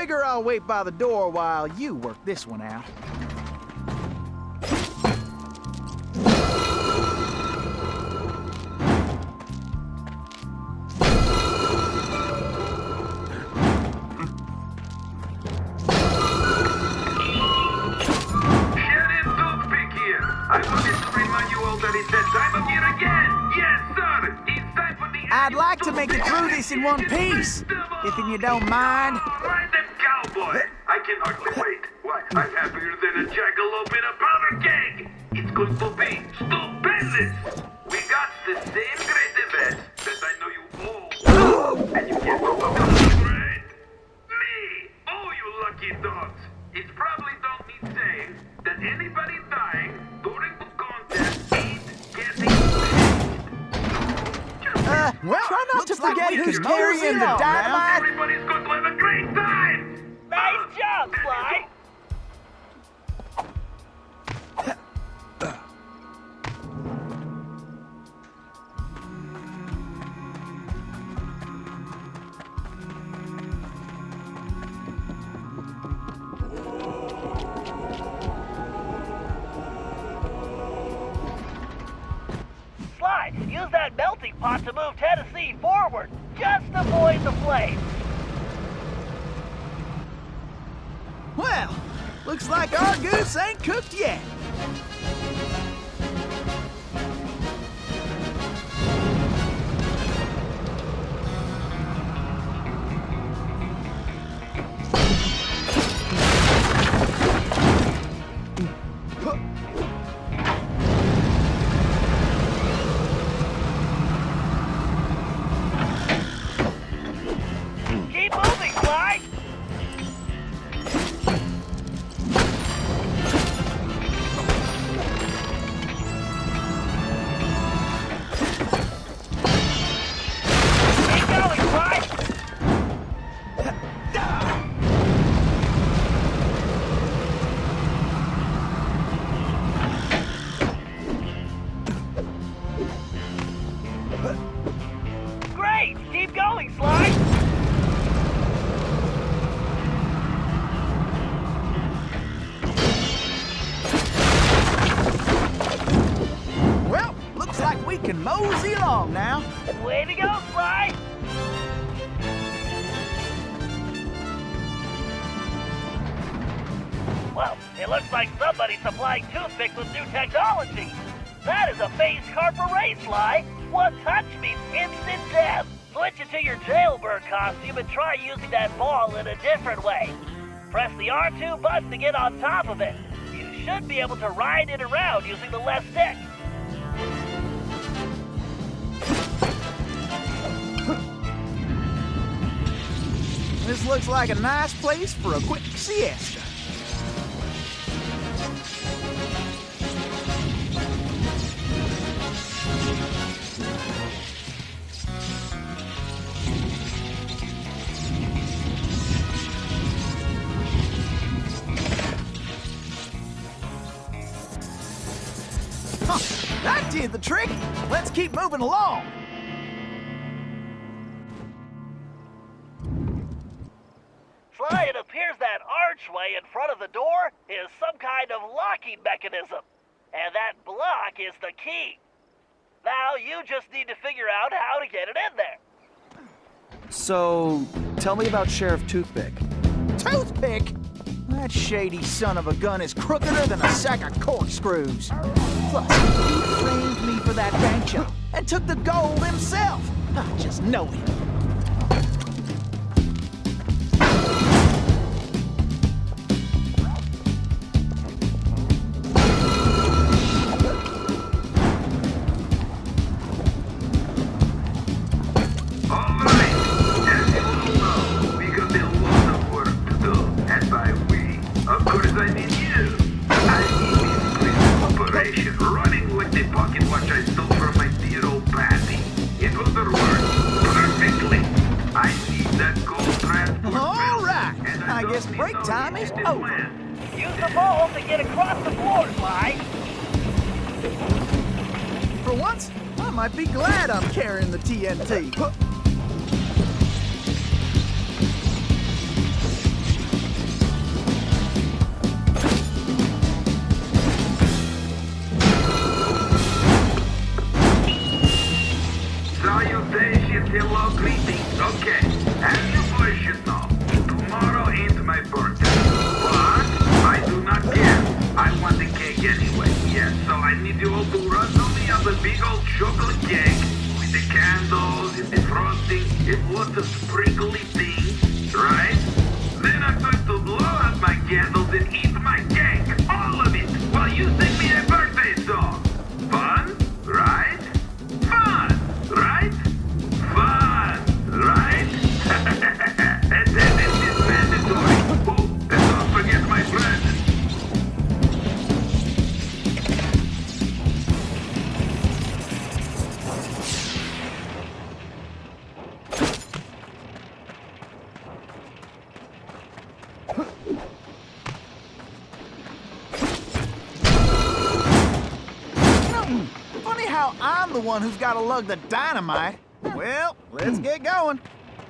Figure I'll wait by the door while you work this one out. I'd like to make it through this in one piece, if you don't mind. Right then, cowboy. I can hardly wait. Why, I'm happier than a jackalope in a powder keg. It's going to be stupendous. We got the same great event that I know you all. And you can't go up right? Me! Oh, you lucky dogs. It probably don't need saying that anybody dying during the contest ain't getting well, try not to forget who's carrying the dynamite. Everybody's going to have a great time! Nice job, Sly! Sly, use that melting pot to move Tennessee forward. Just avoid the flames. Well, looks like our goose ain't cooked yet. Keep moving, Sly! Keep going, Sly! Great! Keep going, Sly! Well, looks like we can mosey along now. Way to go, Sly! Well, it looks like somebody's supplying toothpicks with new technology. That is a base car parade, Sly. One touch means instant death. Switch into your jailbird costume and try using that ball in a different way. Press the R2 button to get on top of it. You should be able to ride it around using the left stick. This looks like a nice place for a quick siesta. Huh, that did the trick. Let's keep moving along. Sly, it appears that archway in front of the door is some kind of locking mechanism. And that block is the key. Now you just need to figure out how to get it in there. So, tell me about Sheriff Toothpick. Toothpick? That shady son of a gun is crookeder than a sack of corkscrews. Plus, he framed me for that bank job and took the gold himself. I just know it. Break time is over. Use the ball to get across the floor, Sly. For once, I might be glad I'm carrying the TNT. Hello, greetings. Okay, as you boys should know, tomorrow ain't my birthday. But I do not care. I want the cake anyway. Yes, so I need you all to rustle me up a big old chocolate cake with the candles and the frosting and lots of sprinkly things, right? Then I'm going to blow out my candles and eat my cake, all of it, while you sing me a birthday song. Fun, right? Fun, right? Fun, right? Attendance is mandatory. Oh, and don't forget my present. Funny how I'm the one who's got to lug the dynamite. Well, let's get going.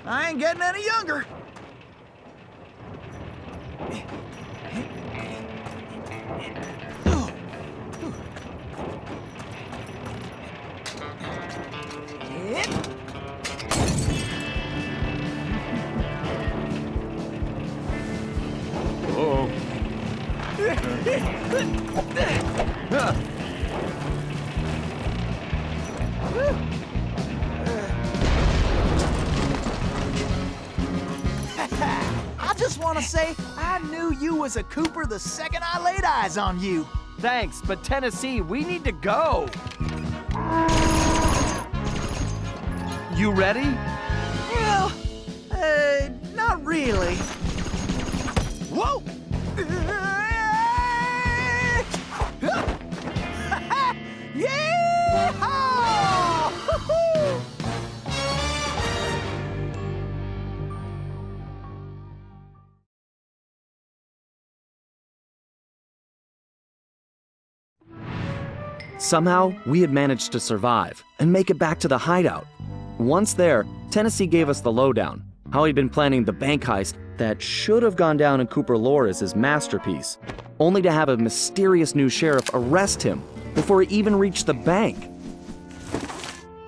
I ain't getting any younger. I just want to say I knew you was a Cooper the second I laid eyes on you. Thanks, but Tennessee, we need to go. You ready? Well, not really. Whoa! Yeah! Somehow, we had managed to survive and make it back to the hideout. Once there, Tennessee gave us the lowdown, how he'd been planning the bank heist that should have gone down in Cooper lore as his masterpiece, only to have a mysterious new sheriff arrest him before he even reached the bank.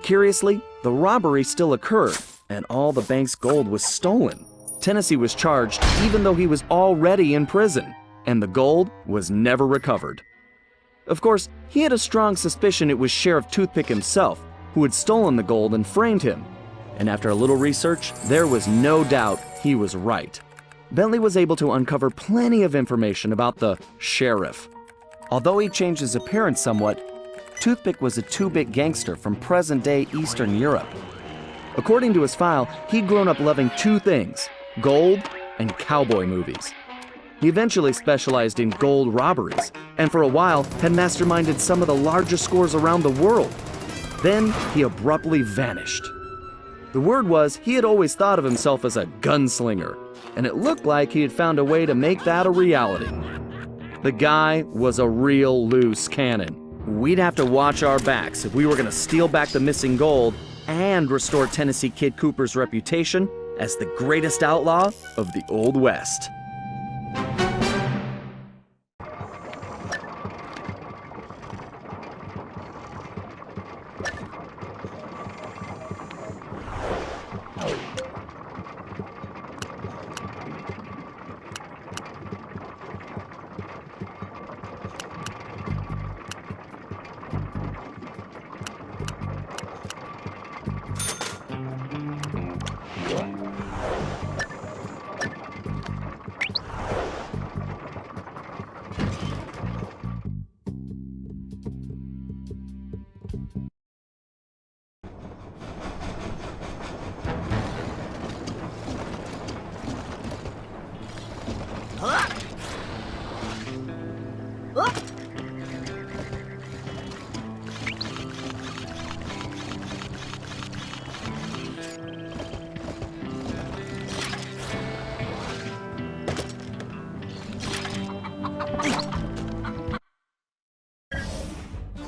Curiously, the robbery still occurred, and all the bank's gold was stolen. Tennessee was charged even though he was already in prison, and the gold was never recovered. Of course, he had a strong suspicion it was Sheriff Toothpick himself who had stolen the gold and framed him. And after a little research, there was no doubt he was right. Bentley was able to uncover plenty of information about the sheriff. Although he changed his appearance somewhat, Toothpick was a two-bit gangster from present-day Eastern Europe. According to his file, he'd grown up loving two things: gold and cowboy movies. He eventually specialized in gold robberies, and for a while had masterminded some of the largest scores around the world. Then he abruptly vanished. The word was he had always thought of himself as a gunslinger, and it looked like he had found a way to make that a reality. The guy was a real loose cannon. We'd have to watch our backs if we were going to steal back the missing gold and restore Tennessee Kid Cooper's reputation as the greatest outlaw of the Old West.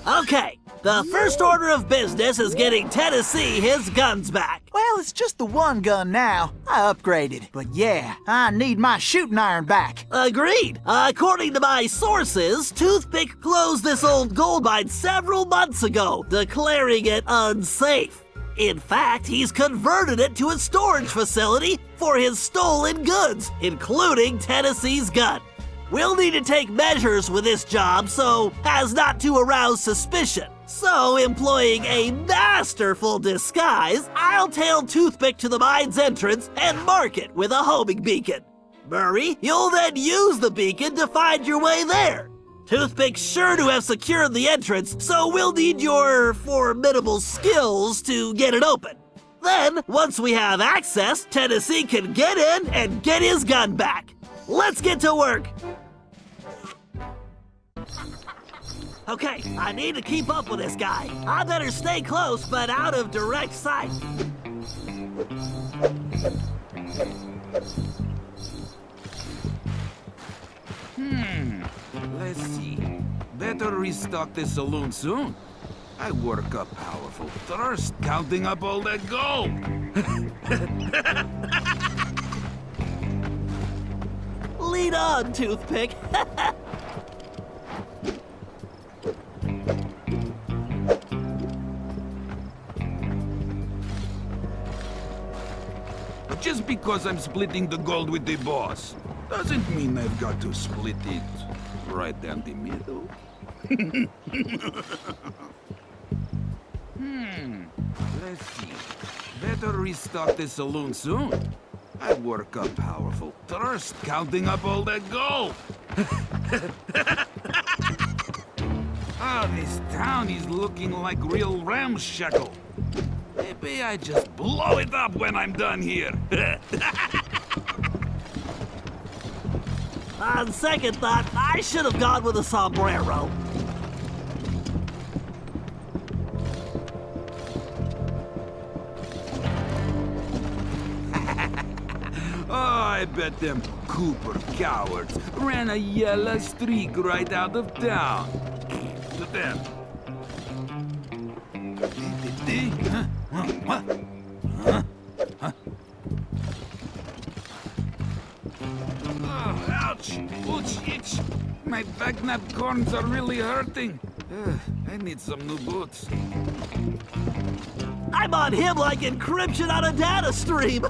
Okay, the first order of business is getting Tennessee his guns back. Well, it's just the one gun now. I upgraded. But yeah, I need my shooting iron back. Agreed. According to my sources, Toothpick closed this old gold mine several months ago, declaring it unsafe. In fact, he's converted it to a storage facility for his stolen goods, including Tennessee's gun. We'll need to take measures with this job so as not to arouse suspicion. So, employing a masterful disguise, I'll tail Toothpick to the mine's entrance and mark it with a homing beacon. Murray, you'll then use the beacon to find your way there. Toothpick's sure to have secured the entrance, so we'll need your formidable skills to get it open. Then, once we have access, Tennessee can get in and get his gun back. Let's get to work. Okay, I need to keep up with this guy. I better stay close, but out of direct sight. Let's see. Better restock the saloon soon. I work up powerful thirst counting up all that gold. Lead on, Toothpick. Just because I'm splitting the gold with the boss doesn't mean I've got to split it right down the middle. Let's see. Better restock the saloon soon. I work up powerful thirst counting up all that gold. Ah, this town is looking like real ramshackle. Maybe I just blow it up when I'm done here. On second thought, I should have gone with a sombrero. Oh, I bet them Cooper cowards ran a yellow streak right out of town. To them. Oh, ouch! Ouch, itch! My back nut corns are really hurting. I need some new boots. I'm on him like encryption on a data stream.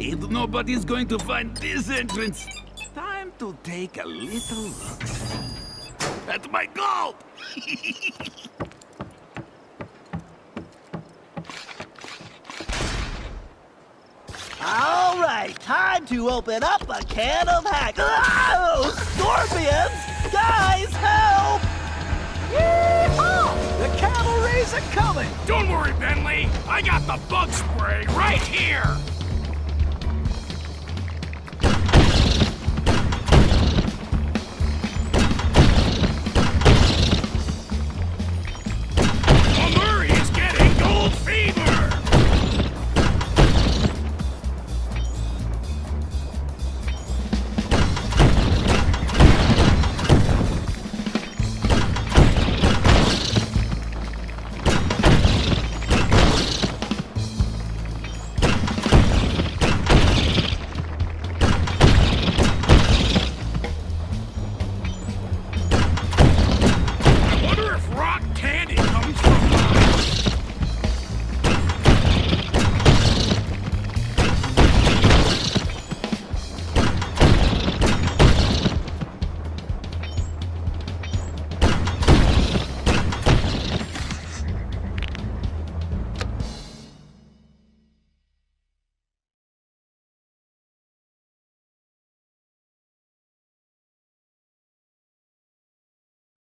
If nobody's going to find this entrance, time to take a little look at my gold. All right, time to open up a can of hack. Oh, scorpions! Guys, help! Yeehaw! The cavalry's a coming! Don't worry, Bentley. I got the bug spray right here. Murray is getting gold fever.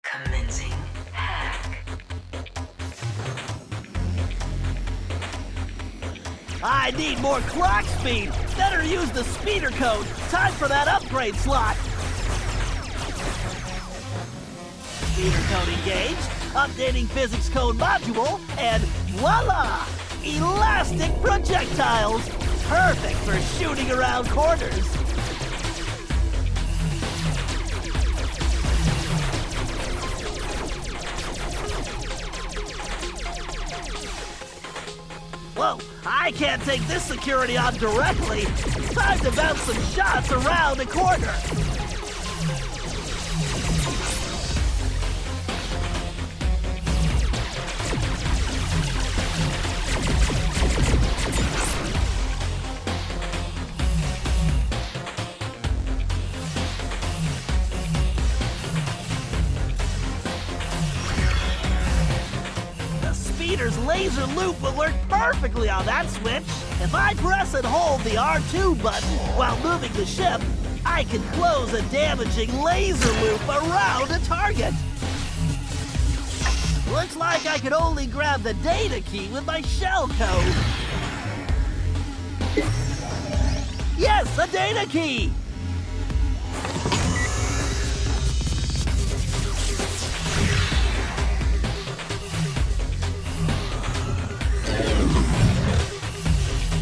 Commencing hack. I need more clock speed. Better use the speeder code. Time for that upgrade slot. Speeder code engaged. Updating physics code module, and voila! Elastic projectiles. Perfect for shooting around corners. Whoa, I can't take this security on directly. Time to bounce some shots around the corner. Speeder's laser loop will work perfectly on that switch. If I press and hold the R2 button while moving the ship, I can close a damaging laser loop around a target. Looks like I could only grab the data key with my shell code. Yes, a data key!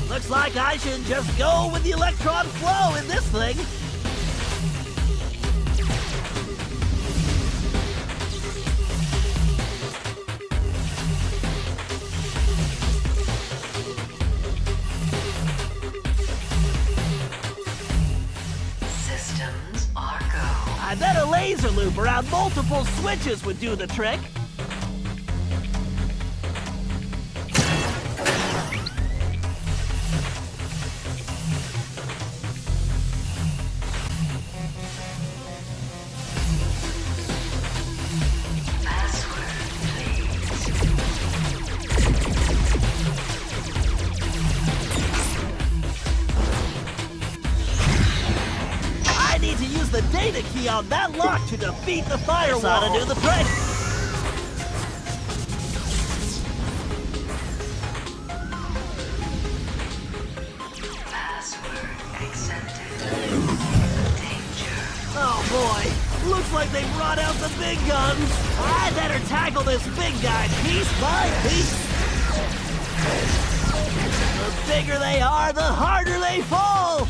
Looks like I should just go with the electron flow in this thing. Systems are go. I bet a laser loop around multiple switches would do the trick. The data key on that lock to defeat the firewall. This ought to do the trick. Password accepted. Danger. Oh boy, looks like they brought out the big guns. I better tackle this big guy piece by piece. The bigger they are, the harder they fall.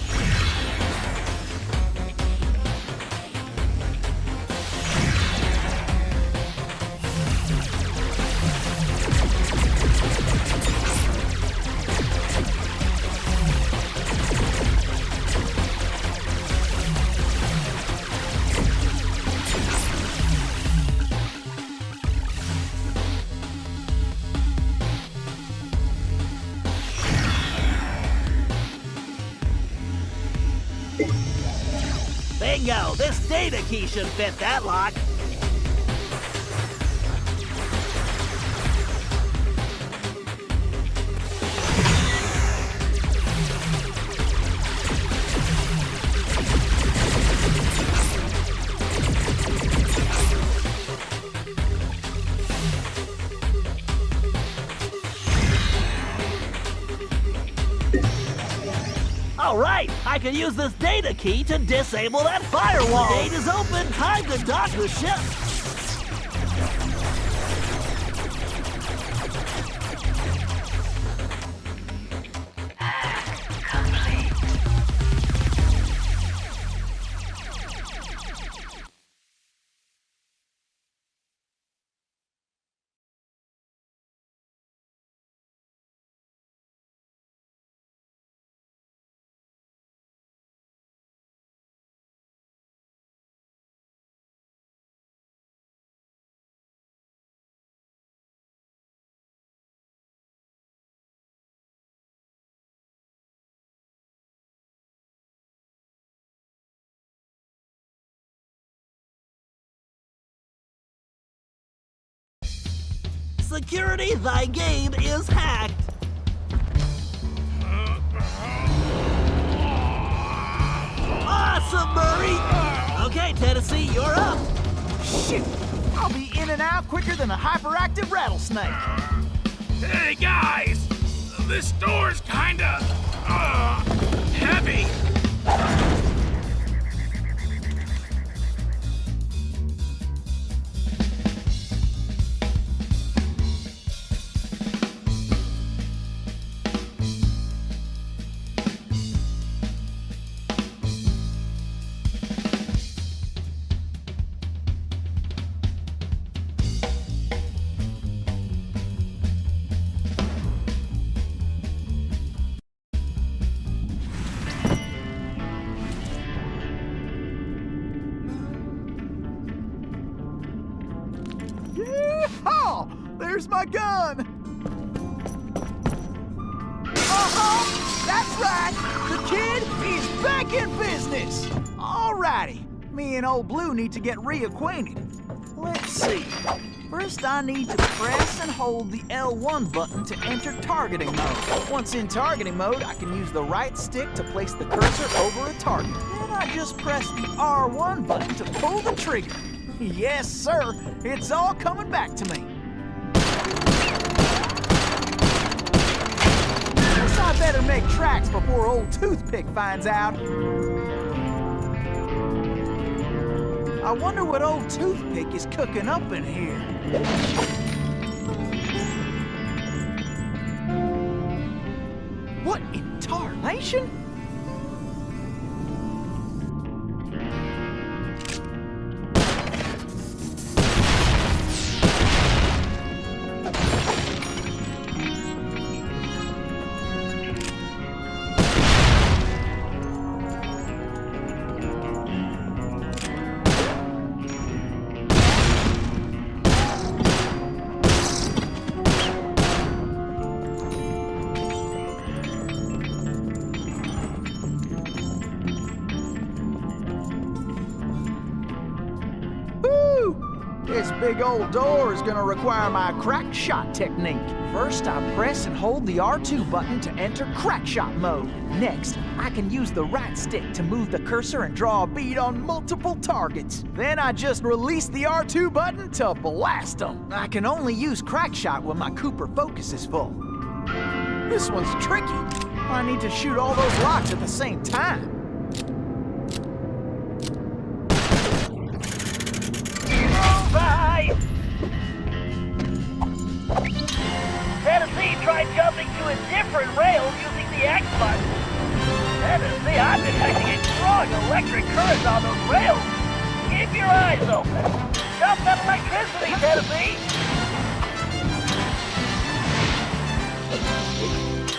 Bingo! This data key should fit that lock. All right, I can use this data key to disable that firewall. The gate is open. Time to dock the ship. Complete. Security, thy game is hacked. Awesome, Murray! Okay, Tennessee, you're up. Shoot! I'll be in and out quicker than a hyperactive rattlesnake. Hey, guys! This door's kinda, heavy. Where's my gun? That's right! The kid is back in business! Alrighty, me and Old Blue need to get reacquainted. Let's see. First, I need to press and hold the L1 button to enter targeting mode. Once in targeting mode, I can use the right stick to place the cursor over a target. Then I just press the R1 button to pull the trigger. Yes, sir, it's all coming back to me. Guess I better make tracks before old Toothpick finds out. I wonder what old Toothpick is cooking up in here. What in tarnation? This big old door is gonna require my crack shot technique. First, I press and hold the R2 button to enter crack shot mode. Next, I can use the right stick to move the cursor and draw a bead on multiple targets. Then I just release the R2 button to blast them. I can only use crack shot when my Cooper focus is full. This one's tricky. I need to shoot all those locks at the same time. Bye! Tennessee tried jumping to a different rail using the X button. Tennessee, I'm detecting a strong electric current on those rails. Keep your eyes open. Jump that electricity, Tennessee!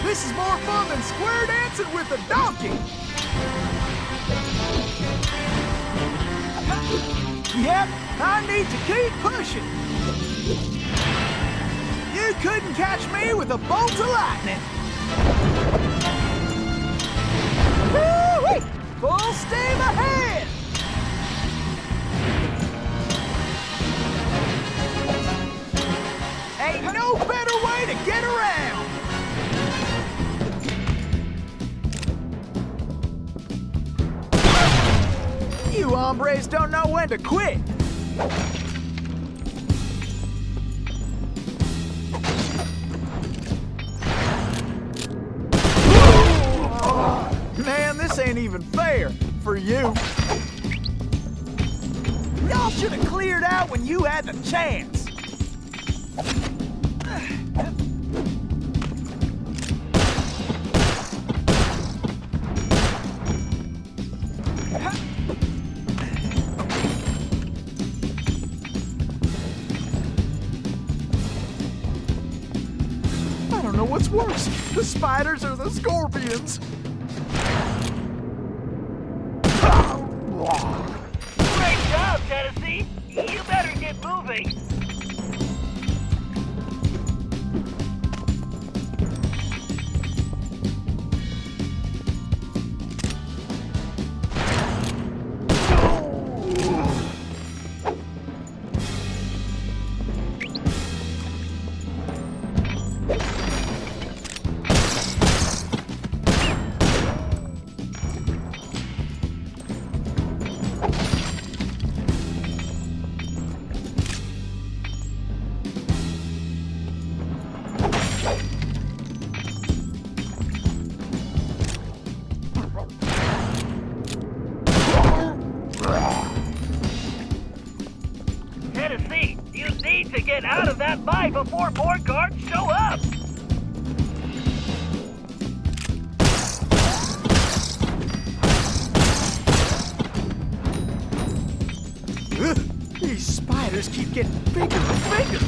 This is more fun than square dancing with a donkey! Yep, I need to keep pushing. You couldn't catch me with a bolt of lightning. Woo-wee! Full steam ahead! Ain't no better way to get around. You hombres don't know when to quit. Man, this ain't even fair for you. Y'all should have cleared out when you had the chance. I don't know what's worse, the spiders or the scorpions. Great job, Tennessee! You better get moving! Tennessee, you need to get out of that mine before more guards show up! These spiders keep getting bigger and bigger.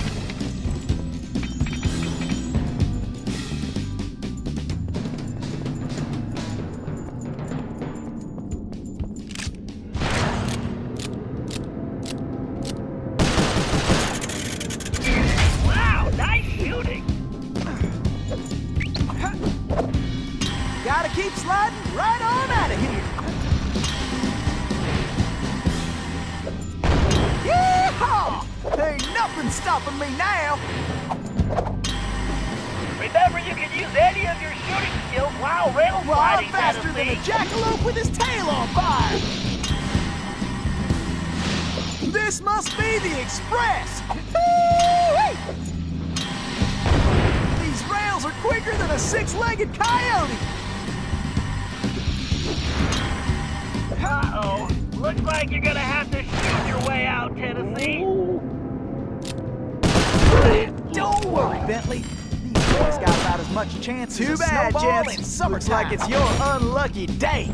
Wow, nice keep sliding right on out of here. Yeehaw! Ain't nothing stopping me now. Remember, you can use any of your shooting skills while rail Well, I'm sliding, faster than a Tennessee. jackalope with his tail on fire. This must be the express. Woo-wee! These rails are quicker than a six-legged coyote. Uh-oh. Looks like you're gonna have to shoot your way out, Tennessee. Don't worry, Bentley. These boys got about as much chance Too as a bad, snowball gents. in summertime. Looks like it's your unlucky day.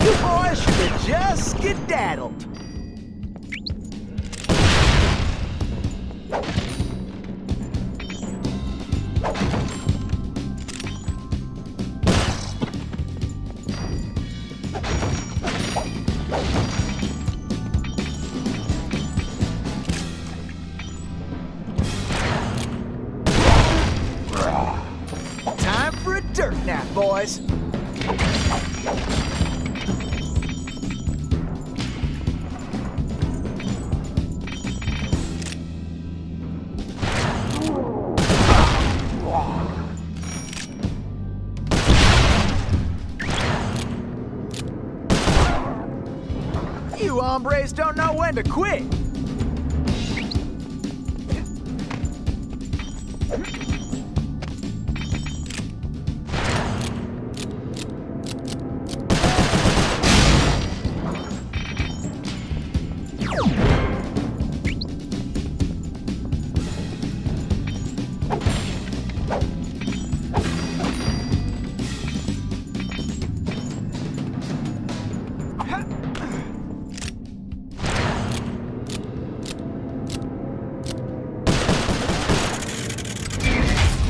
You boys should have just skedaddled. Time for a dirt nap, boys. You hombres don't know when to quit.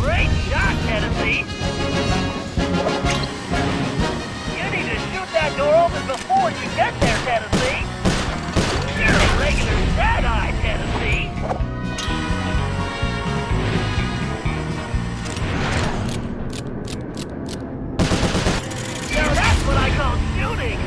Great shot, Tennessee. You need to shoot that door open before you get there, Tennessee. You're a regular sad-eye, Tennessee. Now that's what I call shooting.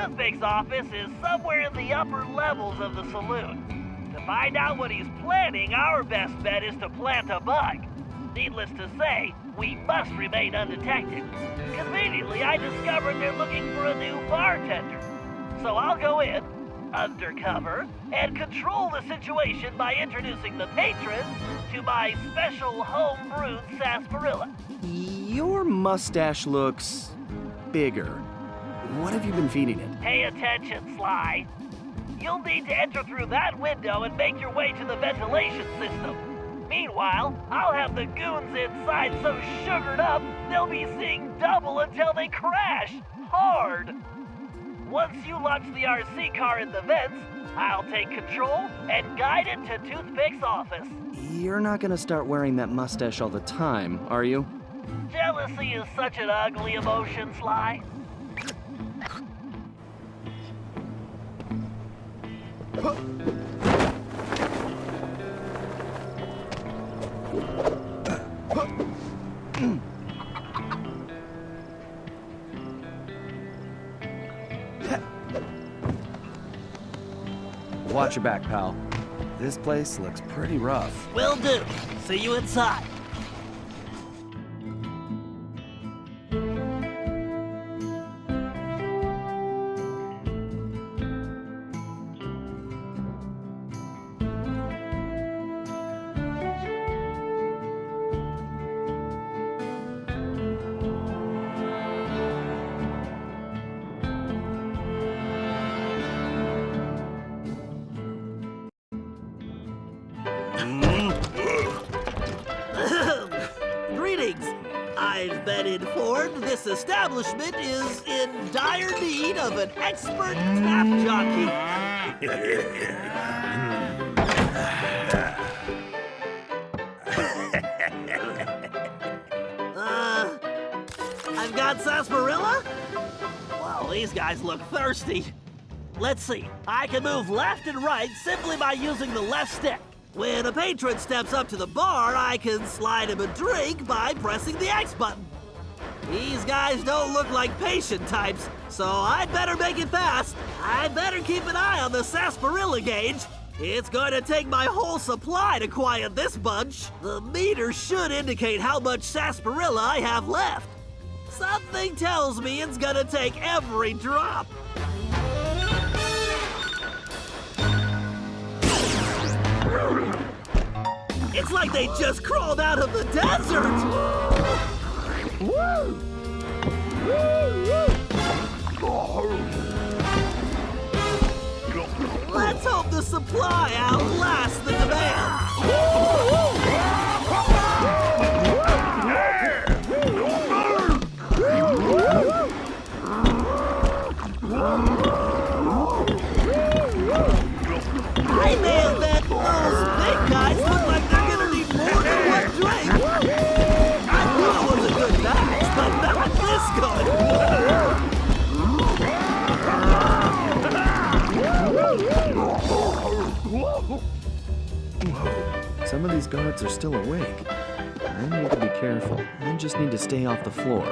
toothpick's office is somewhere in the upper levels of the saloon. To find out what he's planning, our best bet is to plant a bug. Needless to say, we must remain undetected. Conveniently, I discovered they're looking for a new bartender. So I'll go in, undercover, and control the situation by introducing the patrons to my special home-brewed sarsaparilla. Your mustache looks bigger. What have you been feeding it? Pay attention, Sly. You'll need to enter through that window and make your way to the ventilation system. Meanwhile, I'll have the goons inside so sugared up, they'll be seeing double until they crash hard. Once you launch the RC car in the vents, I'll take control and guide it to Toothpick's office. You're not gonna start wearing that mustache all the time, are you? Jealousy is such an ugly emotion, Sly. Watch your back, pal. This place looks pretty rough. Will do. See you inside. Greetings. I've been informed this establishment is in dire need of an expert tap jockey. I've got sarsaparilla? Well, these guys look thirsty. Let's see. I can move left and right simply by using the left stick. When a patron steps up to the bar, I can slide him a drink by pressing the X button. These guys don't look like patient types, so I'd better make it fast. I'd better keep an eye on the sarsaparilla gauge. It's going to take my whole supply to quiet this bunch. The meter should indicate how much sarsaparilla I have left. Something tells me it's gonna take every drop. It's like they just crawled out of the desert! Woo! Let's hope the supply outlasts the demand. I may have bet those big guys look like they're gonna need more than one drink. I knew it was a good match, but not Whoa. Some of these guards are still awake. I need to be careful. I just need to stay off the floor.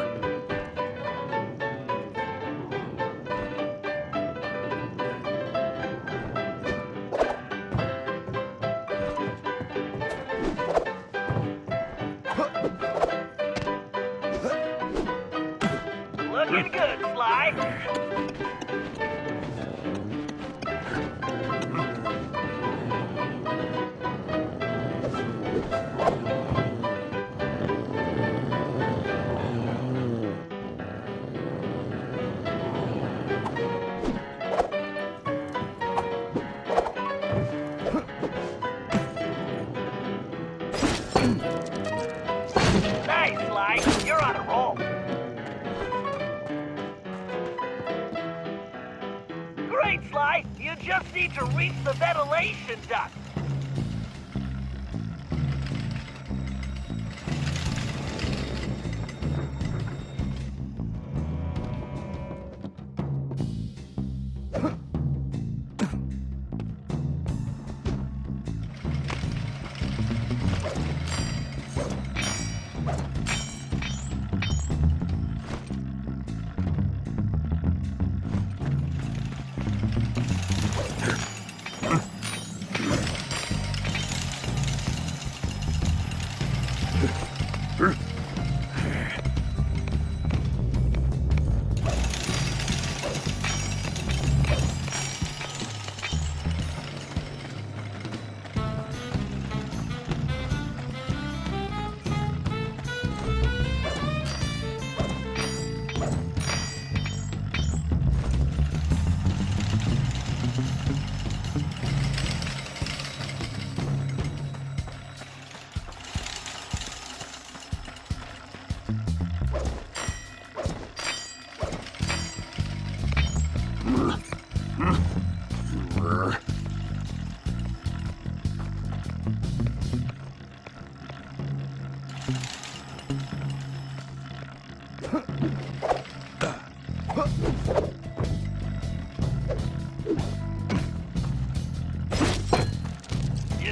Looking good, Sly. Nice, Sly. You're on a roll. Great, Sly. You just need to reach the ventilation duct.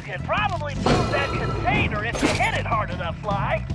could probably move that container if you hit it hard enough, Fly.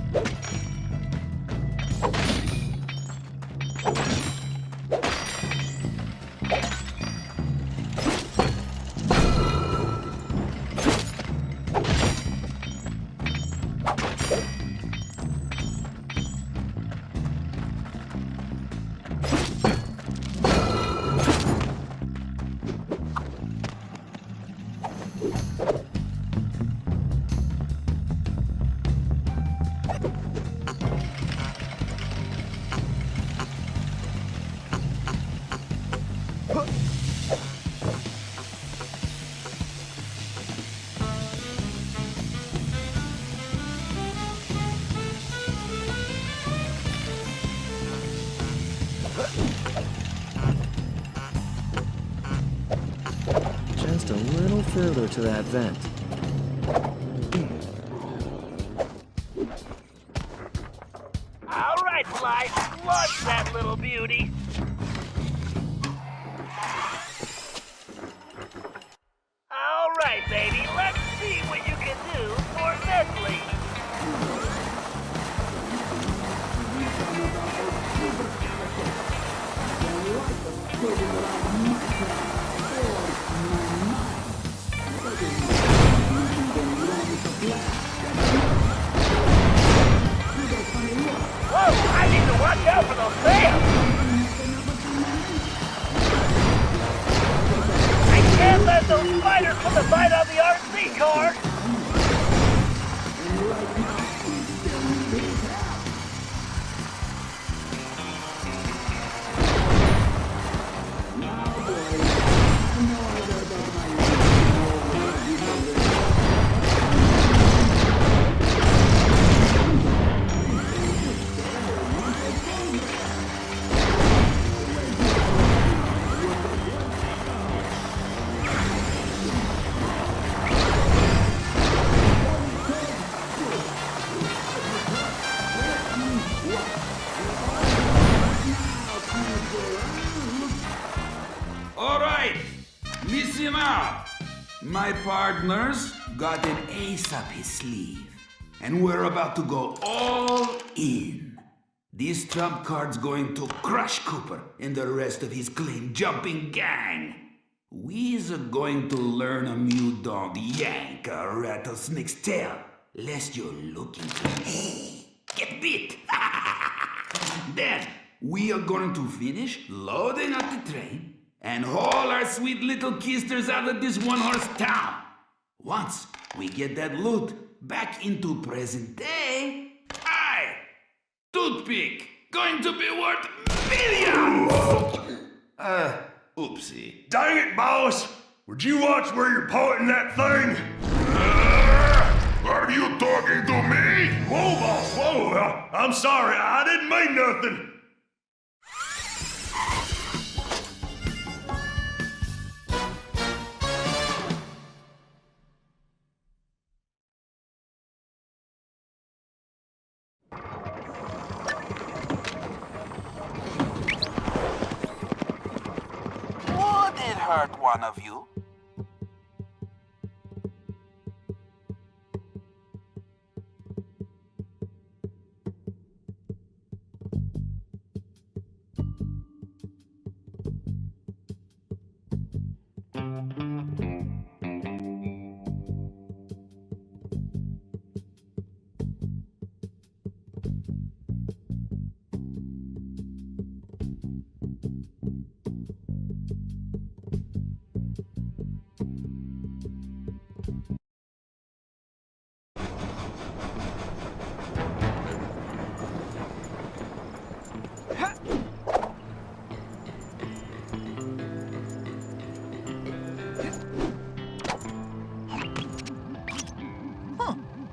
Just a little further to that vent. All right, Fly, launch that little beauty. All right, baby, let's see what you can do for Bentley. Whoa, I need to watch out for those fans. I can't let those spiders put the bite on the RC car. All right, listen up. My partners got an ace up his sleeve, and we're about to go all in. This trump card's going to crush Cooper and the rest of his claim-jumping gang. We's going to learn a mule dog yank a rattlesnake's tail, lest you're looking to get bit. Then, we are going to finish loading up the train and haul our sweet little kisters out of this one-horse town. Once we get that loot back into present day, toothpick, going to be worth millions! Oopsie. Dang it, boss! Would you watch where you're pointing that thing? Are you talking to me? Whoa, boss, whoa! I'm sorry, I didn't mean nothing. Would it hurt one of you?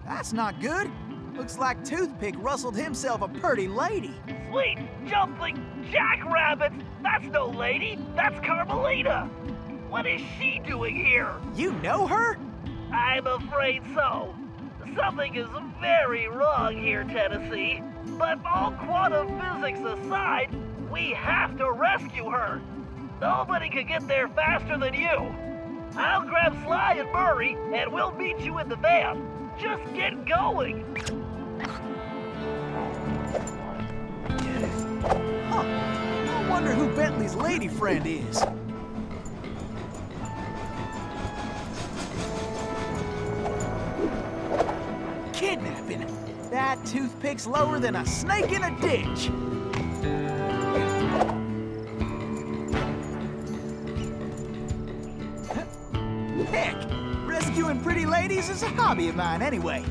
That's not good. Looks like Toothpick rustled himself a pretty lady. Sweet jumping jackrabbits! That's no lady, that's Carmelita! What is she doing here? You know her? I'm afraid so. Something is very wrong here, Tennessee. But all quantum physics aside, we have to rescue her. Nobody could get there faster than you. I'll grab Sly and Murray, and we'll meet you in the van. Just get going. Huh. I wonder who Bentley's lady friend is. Kidnapping. That toothpick's lower than a snake in a ditch. Heck, rescuing pretty ladies is a hobby of mine anyway.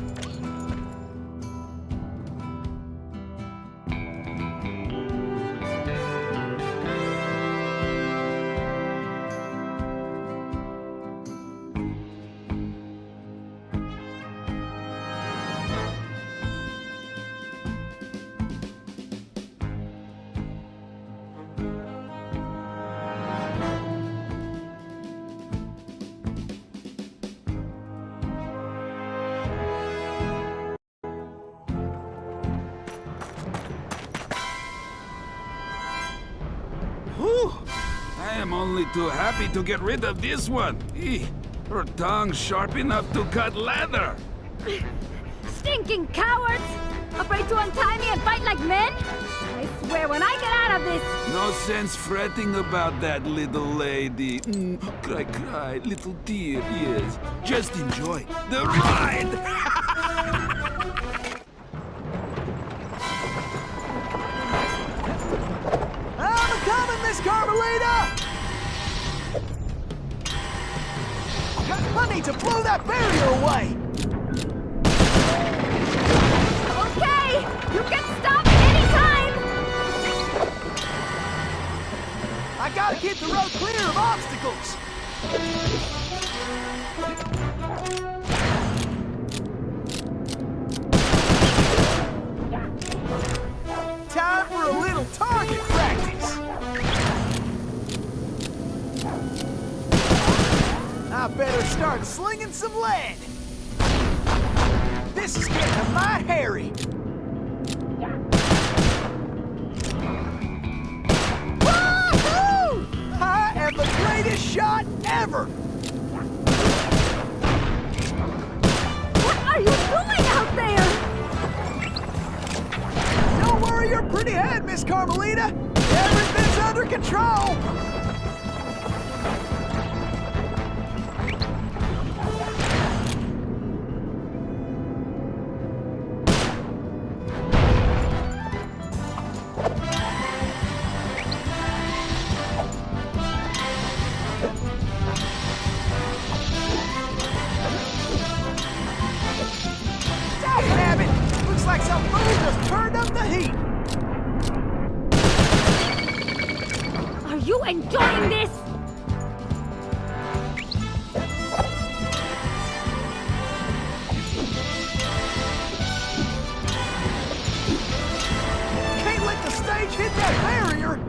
Whew. I am only too happy to get rid of this one. Her tongue's sharp enough to cut leather. Stinking cowards! Afraid to untie me and fight like men? I swear when I get out of this... No sense fretting about that, little lady. Cry, cry, little dear, yes. Just enjoy the ride! I'm coming, Miss Carmelita! I need to blow that barrier away! Okay! You can stop anytime! I gotta keep the road clear of obstacles! Time for a little target practice! I better start slinging some lead! This is getting to my Harry! Woo-hoo! I am the greatest shot ever! What are you doing out there? Don't worry your pretty head, Miss Carmelita! Everything's under control! Dagnabbit! Looks like some fool just turned up the heat! Are you enjoying this? Can't let the stage hit that barrier!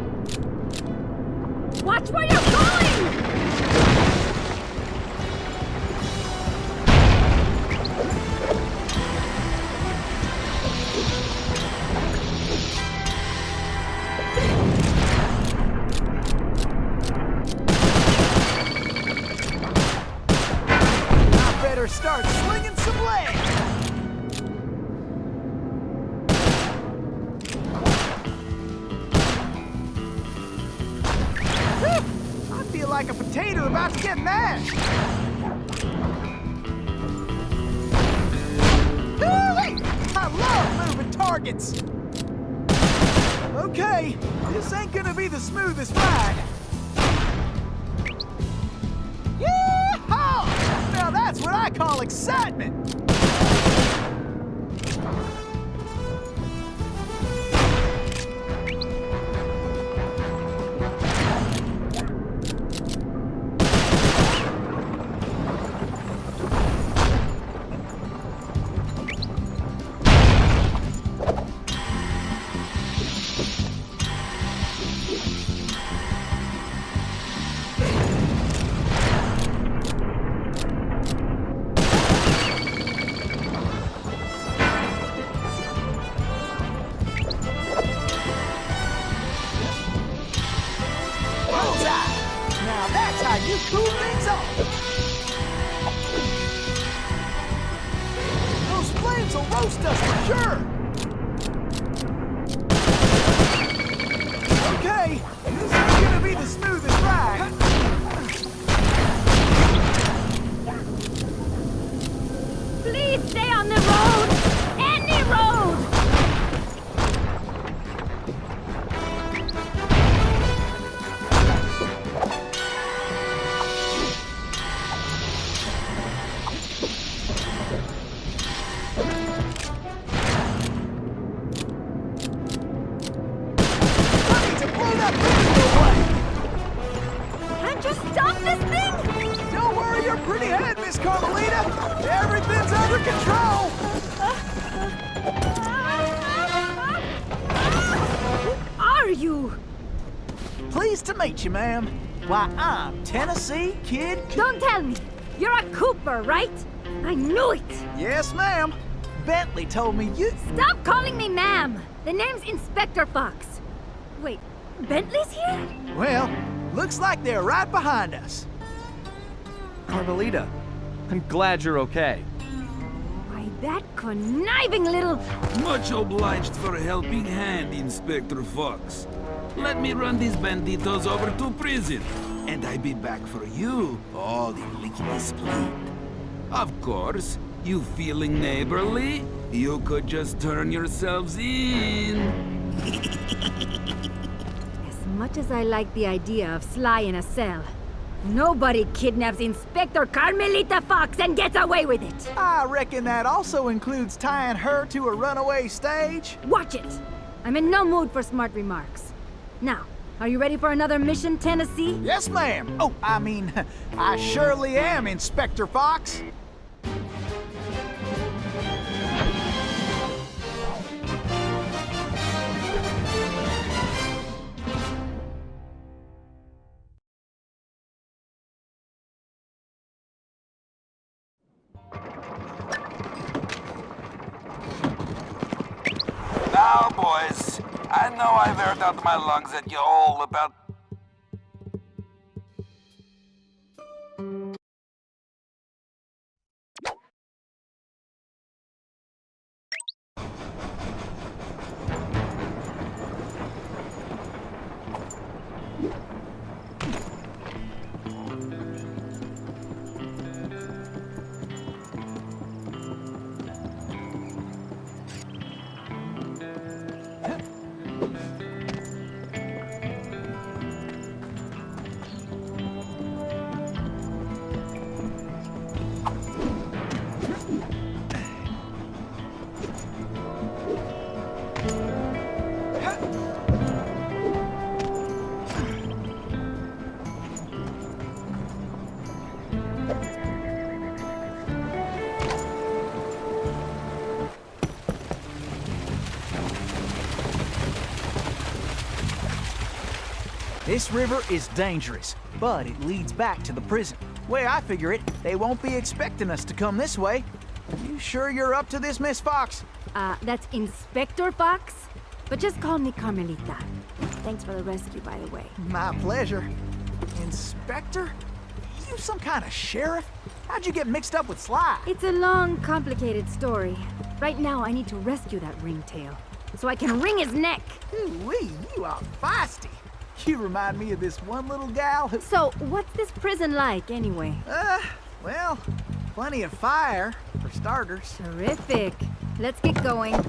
Watch where you're going! I better start slinging some lead! I feel like a potato about to get mashed! Woo-wee! I love moving targets! Okay, this ain't gonna be the smoothest ride. Yee-haw! Now that's what I call excitement! Now that's how you cool things off. Those flames will roast us for sure. Okay, this ain't gonna be the smoothest ride. Please stay on the road! Any road! I need to blow that vehicle away. Can't you stop this thing? Don't worry your pretty head, Miss Carmelita. Everything's under control. Who are you? Pleased to meet you, ma'am. Why, I'm Tennessee Kid. Don't tell me. You're a Cooper, right? I knew it. Yes, ma'am. Bentley told me you... Stop calling me ma'am. The name's Inspector Fox. Wait, Bentley's here? Well, looks like they're right behind us. Carmelita, I'm glad you're okay. Why, that conniving little... Much obliged for a helping hand, Inspector Fox. Let me run these banditos over to prison, and I be back for you, all in lickety-split. Of course, you feeling neighborly? You could just turn yourselves in. As much as I like the idea of Sly in a cell, nobody kidnaps Inspector Carmelita Fox and gets away with it. I reckon that also includes tying her to a runaway stage. Watch it. I'm in no mood for smart remarks. Now, are you ready for another mission, Tennessee? Yes, ma'am. Oh, I mean, I surely am, Inspector Fox. Now, boys, I know I've aired out my lungs at you all about... This river is dangerous, but it leads back to the prison. Way I figure it, they won't be expecting us to come this way. You sure you're up to this, Miss Fox? That's Inspector Fox? But just call me Carmelita. Thanks for the rescue, by the way. My pleasure. Inspector? You some kind of sheriff? How'd you get mixed up with Sly? It's a long, complicated story. Right now, I need to rescue that ringtail, so I can wring his neck. Ooh-wee, you are feisty. You remind me of this one little gal who... So, what's this prison like, anyway? Well, plenty of fire, for starters. Terrific. Let's get going.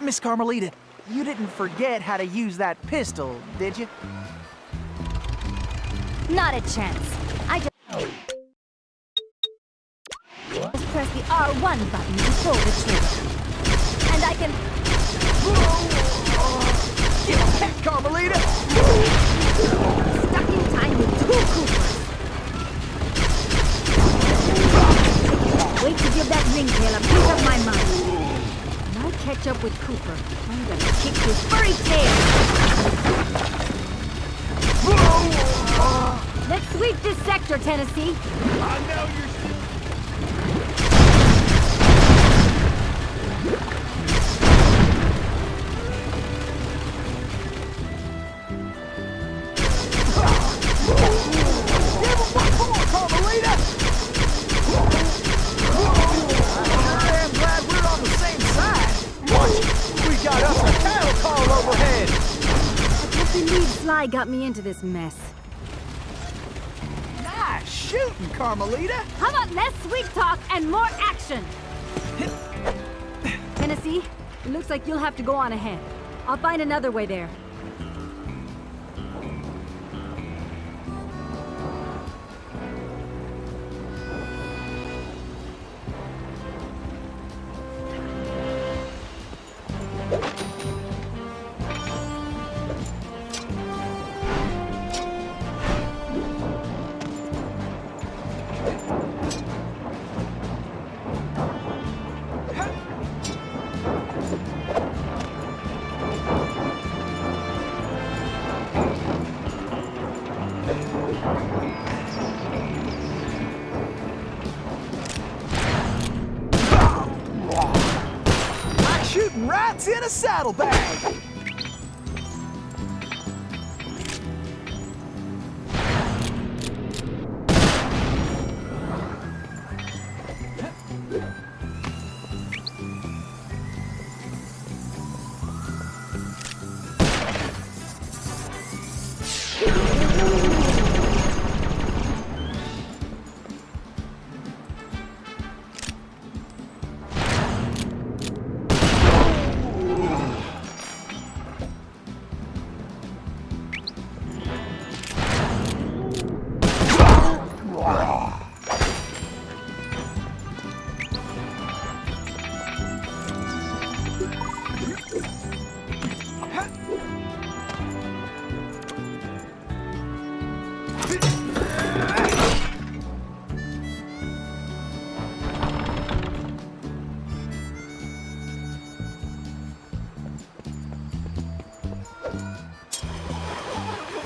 Miss Carmelita, you didn't forget how to use that pistol, did you? Not a chance. I just press the R1 button to pull the trigger. And I can... Get back, Carmelita! Stuck in time with two Coopers. ringtail a piece of my mind. When I catch up with Cooper, I'm gonna kick his furry tail. Let's sweep this sector, Tennessee. I know you're Sly got me into this mess. Nice shooting, Carmelita. How about less sweet talk and more action? Tennessee, it looks like you'll have to go on ahead. I'll find another way there. Shooting rats in a saddlebag.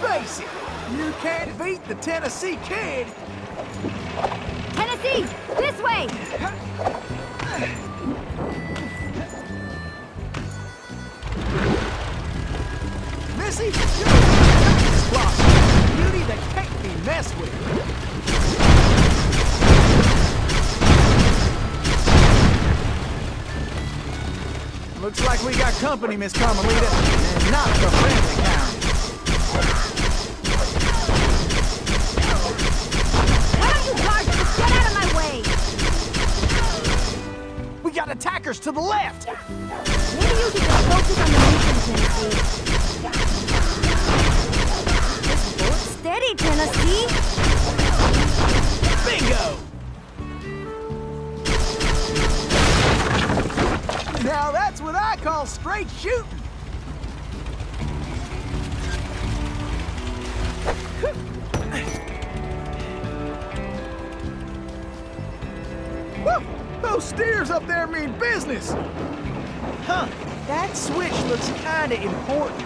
Face it, you can't beat the Tennessee Kid. Tennessee, this way! Missy, you're a plot. Beauty that can't be messed with. Looks like we got company, Miss Carmelita, and not the friendly kind. Why don't you guards just get out of my way? We got attackers to the left. Maybe you should just focus on the mission, Tennessee. Just hold steady, Tennessee. Bingo! Now that's what I call straight shooting. Woo! Those steers up there mean business. Huh, that switch looks kinda important.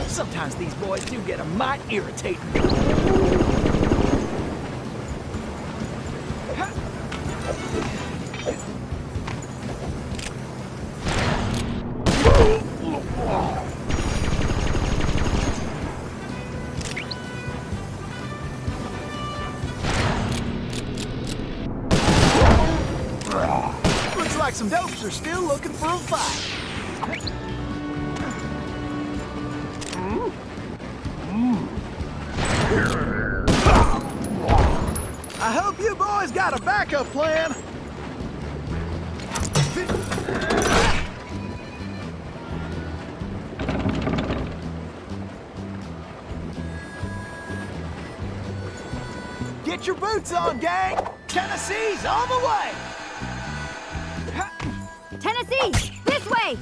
Sometimes these boys do get a mite irritating. like some dopes are still looking for a fight. I hope you boys got a backup plan. Get your boots on, gang! Tennessee's on the way! Tennessee, this way!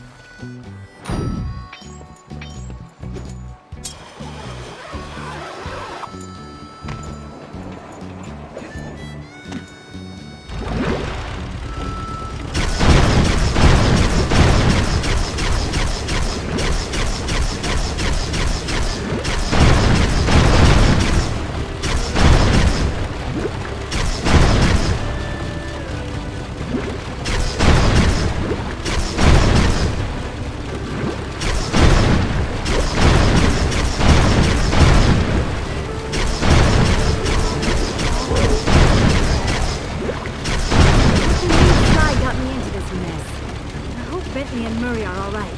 Bentley and Murray are all right.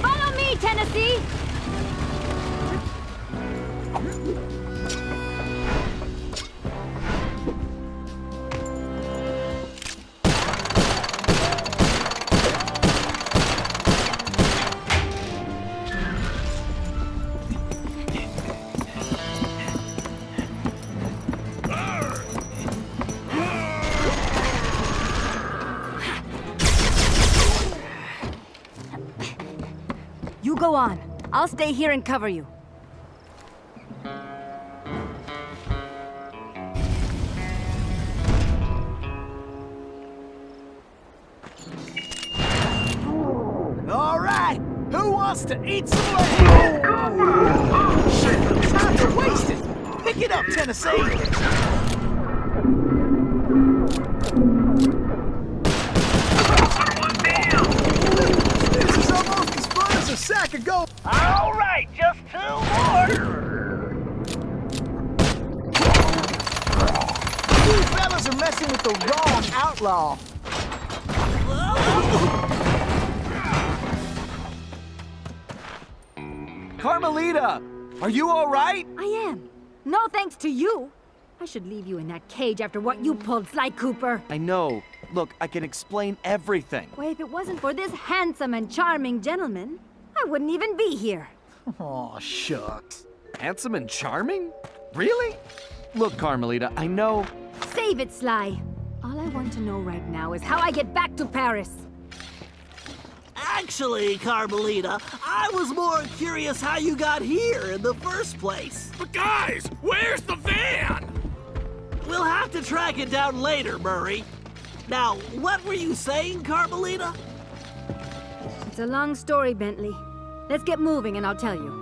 Follow me, Tennessee! You go on. I'll stay here and cover you. All right, who wants to eat some leg? Shit, time's wasted. Pick it up, Tennessee. A sack of gold. All right, just 2 more. You fellas are messing with the wrong outlaw. Carmelita, are you all right? I am. No thanks to you. I should leave you in that cage after what you pulled, Sly Cooper. I know. Look, I can explain everything. Well, if it wasn't for this handsome and charming gentleman, I wouldn't even be here. Aw, shucks. Handsome and charming? Really? Look, Carmelita, I know... Save it, Sly. All I want to know right now is how I get back to Paris. Actually, Carmelita, I was more curious how you got here in the first place. But guys, where's the van? We'll have to track it down later, Murray. Now, what were you saying, Carmelita? It's a long story, Bentley. Let's get moving and I'll tell you.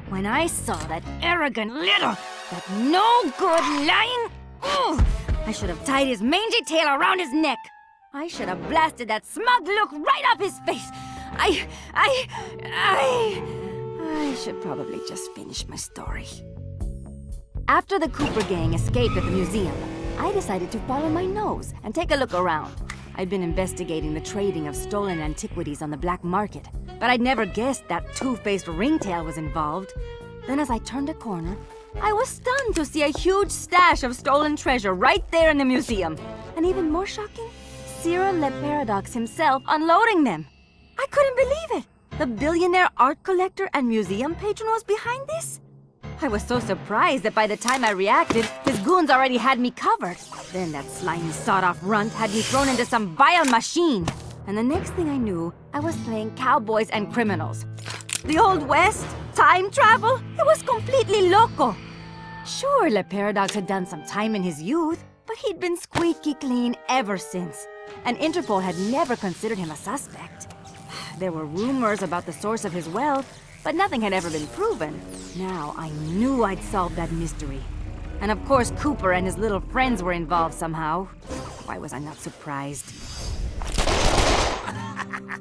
When I saw that arrogant little, that no-good lying... Ugh, I should have tied his mangy tail around his neck. I should have blasted that smug look right off his face. I should probably just finish my story. After the Cooper gang escaped at the museum, I decided to follow my nose and take a look around. I'd been investigating the trading of stolen antiquities on the black market, but I'd never guessed that two-faced ringtail was involved. Then as I turned a corner, I was stunned to see a huge stash of stolen treasure right there in the museum. And even more shocking, Cyril Le Paradox himself unloading them. I couldn't believe it. The billionaire art collector and museum patron was behind this? I was so surprised that by the time I reacted, his goons already had me covered. Then that slimy sawed-off runt had me thrown into some vile machine. And the next thing I knew, I was playing cowboys and criminals. The Old West? Time travel? It was completely loco. Sure, Le Paradox had done some time in his youth, But he'd been squeaky clean ever since, and Interpol had never considered him a suspect. There were rumors about the source of his wealth, but nothing had ever been proven. Now I knew I'd solved that mystery. And of course Cooper and his little friends were involved somehow. Why was I not surprised?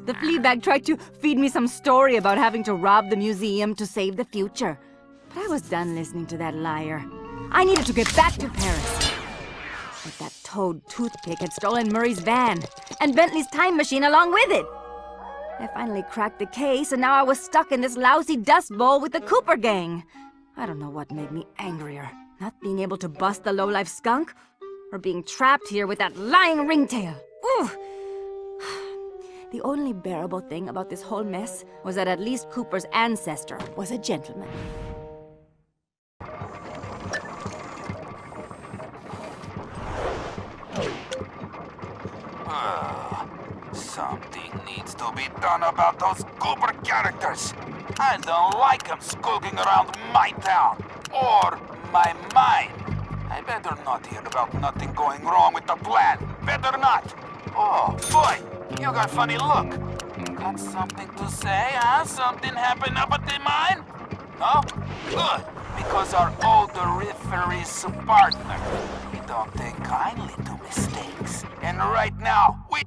The Fleabag tried to feed me some story about having to rob the museum to save the future. But I was done listening to that liar. I needed to get back to Paris. But that toad toothpick had stolen Murray's van, and Bentley's time machine along with it. I finally cracked the case, and now I was stuck in this lousy dust bowl with the Cooper gang. I don't know what made me angrier. Not being able to bust the lowlife skunk, or being trapped here with that lying ringtail. Ooh! The only bearable thing about this whole mess was that at least Cooper's ancestor was a gentleman. Something needs to be done about those Cooper characters. I don't like them skulking around my town, or my mind. I better not hear about nothing going wrong with the plan. Better not. Oh, boy, you got funny look. Got something to say, huh? Something happened up at the mine? No? Good, because our odoriferous partner, we don't take kindly to mistakes. And right now, we...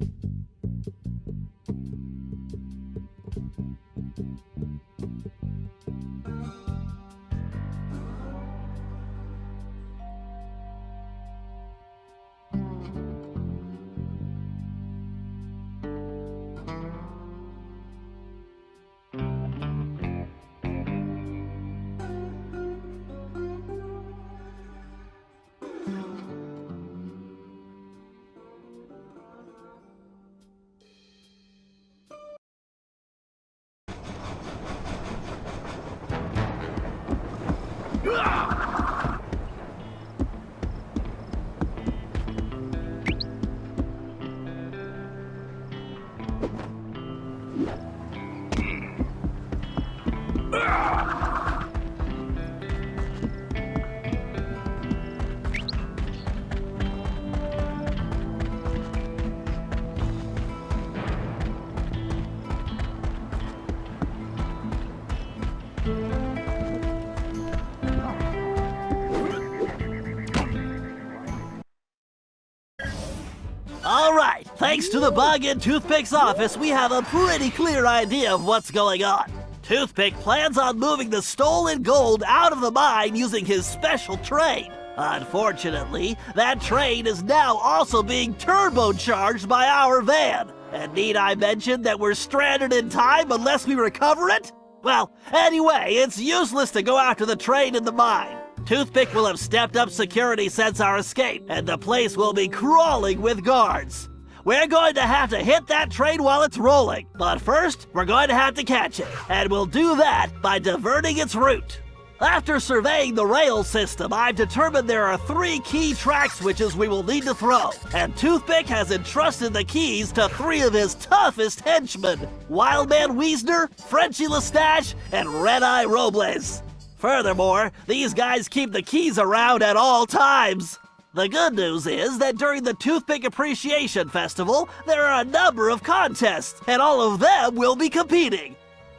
All right, thanks to the bug in Toothpick's office, we have a pretty clear idea of what's going on. Toothpick plans on moving the stolen gold out of the mine using his special train. Unfortunately, that train is now also being turbocharged by our van. And need I mention that we're stranded in time unless we recover it? Well, anyway, it's useless to go after the train in the mine. Toothpick will have stepped up security since our escape, and the place will be crawling with guards. We're going to have to hit that train while it's rolling, but first, we're going to have to catch it, and we'll do that by diverting its route. After surveying the rail system, I've determined there are 3 key track switches we will need to throw, and Toothpick has entrusted the keys to 3 of his toughest henchmen, Wildman Wiesner, Frenchie Lestage, and Red-Eye Robles. Furthermore, these guys keep the keys around at all times. The good news is that during the Toothpick Appreciation Festival, there are a number of contests, and all of them will be competing.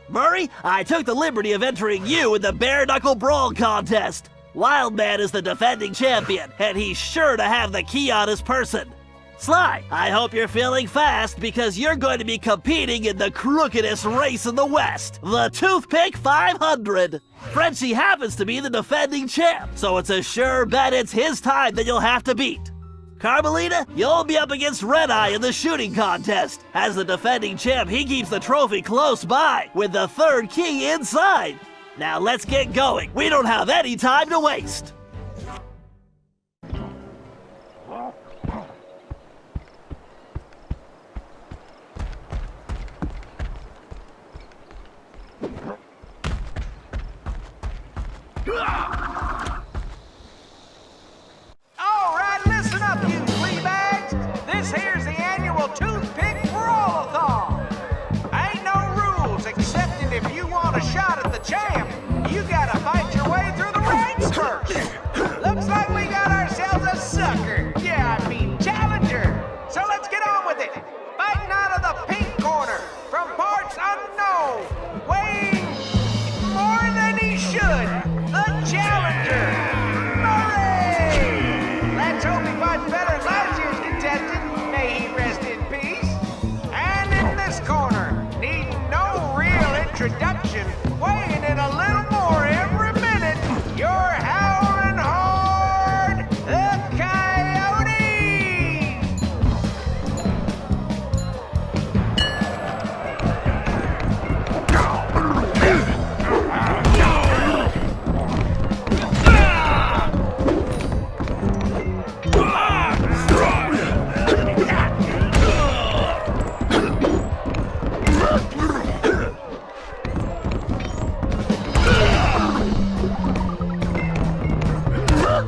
Murray, I took the liberty of entering you in the Bare Knuckle Brawl contest. Wildman is the defending champion, and he's sure to have the key on his person. Sly, I hope you're feeling fast because you're going to be competing in the crookedest race in the West, the Toothpick 500. Frenchie happens to be the defending champ, so it's a sure bet it's his time that you'll have to beat. Carmelita, you'll be up against Red-Eye in the shooting contest. As the defending champ, he keeps the trophy close by, with the 3rd key inside. Now let's get going. We don't have any time to waste. All right, listen up, you Fleabags. This here's the annual Toothpick Brawl-a-thon. Ain't no rules, except that if you want a shot at the champ, you gotta fight your way through the ranks first.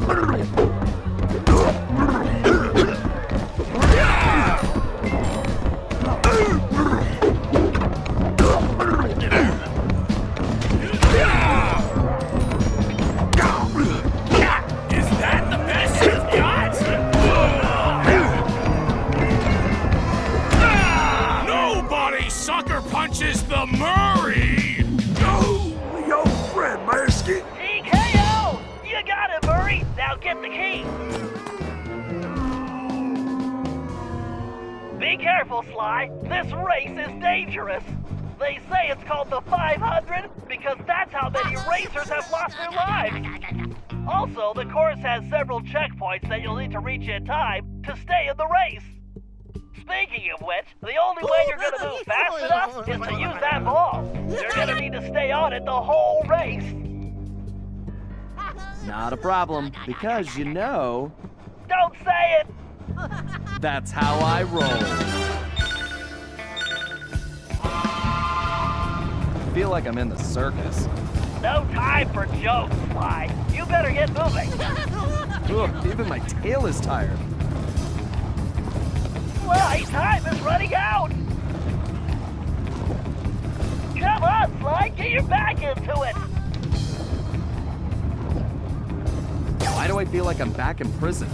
Is that the best you've got? Nobody sucker punches the Murray! Yo, Fred Marsky. TKO! You got it, Murray! Now get the key! Be careful, Sly. This race is dangerous. They say it's called the 500 because that's how many racers have lost their lives. Also, the course has several checkpoints that you'll need to reach in time to stay in the race. Speaking of which, the only way you're gonna move fast enough is to use that ball. You're gonna need to stay on it the whole race. Not a problem, because you know, Don't say it! that's how I roll. I feel like I'm in the circus. No time for jokes, Sly. You better get moving. Ugh, even my tail is tired. Sly, time is running out! Come on, Sly, get your back into it! Why do I feel like I'm back in prison?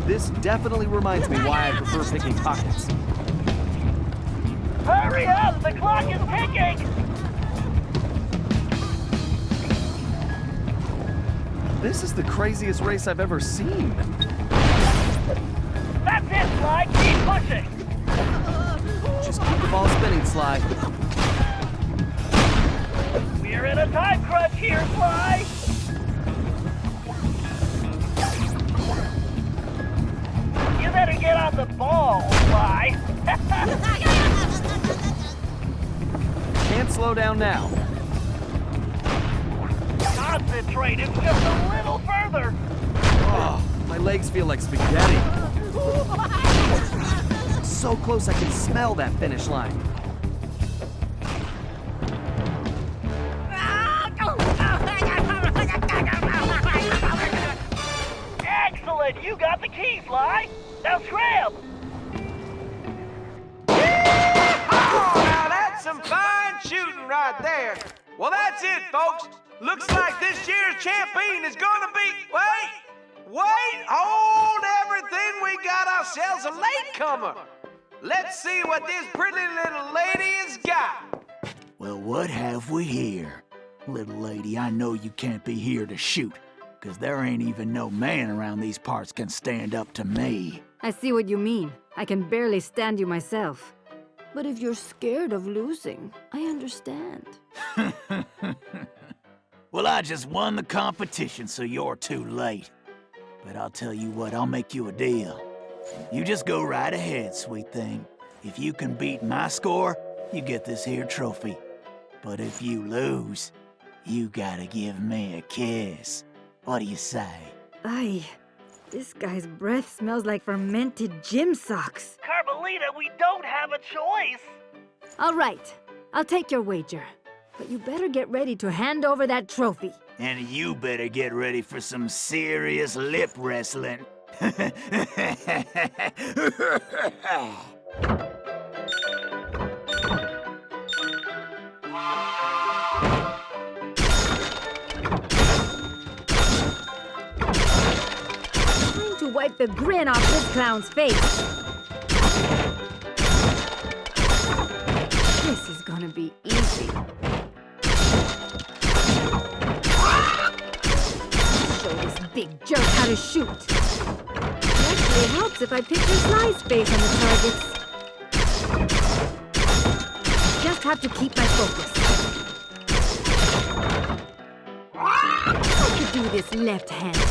This definitely reminds me why I prefer picking pockets. Hurry up, the clock is ticking! This is the craziest race I've ever seen. That's it, Sly, keep pushing! Just keep the ball spinning, Sly. We're in a time crunch here, Sly! You better get on the ball, Sly! Can't slow down now. Concentrate, it's just a little further! Oh, my legs feel like spaghetti. So close I can smell that finish line. Excellent! You got the key, Sly! Now scram! Oh, now that's some fine shooting right there. Well, that's it, folks. Looks like this year's champion is gonna be... Wait, hold everything. We got ourselves a latecomer. Let's see what this pretty little lady has got. Well, what have we here? Little lady, I know you can't be here to shoot, 'cause there ain't even no man around these parts can stand up to me. I see what you mean. I can barely stand you myself. But if you're scared of losing, I understand. Well, I just won the competition, so you're too late. But I'll tell you what, I'll make you a deal. You just go right ahead, sweet thing. If you can beat my score, you get this here trophy. But if you lose, you gotta give me a kiss. What do you say? Aye, this guy's breath smells like fermented gym socks. Carmelita, we don't have a choice! All right, I'll take your wager. But you better get ready to hand over that trophy. And you better get ready for some serious lip wrestling. Trying to wipe the grin off this clown's face. This is gonna be easy. Show this big jerk how to shoot. It actually helps if I picture Sly's face on the targets. Just have to keep my focus. I could do this left-handed.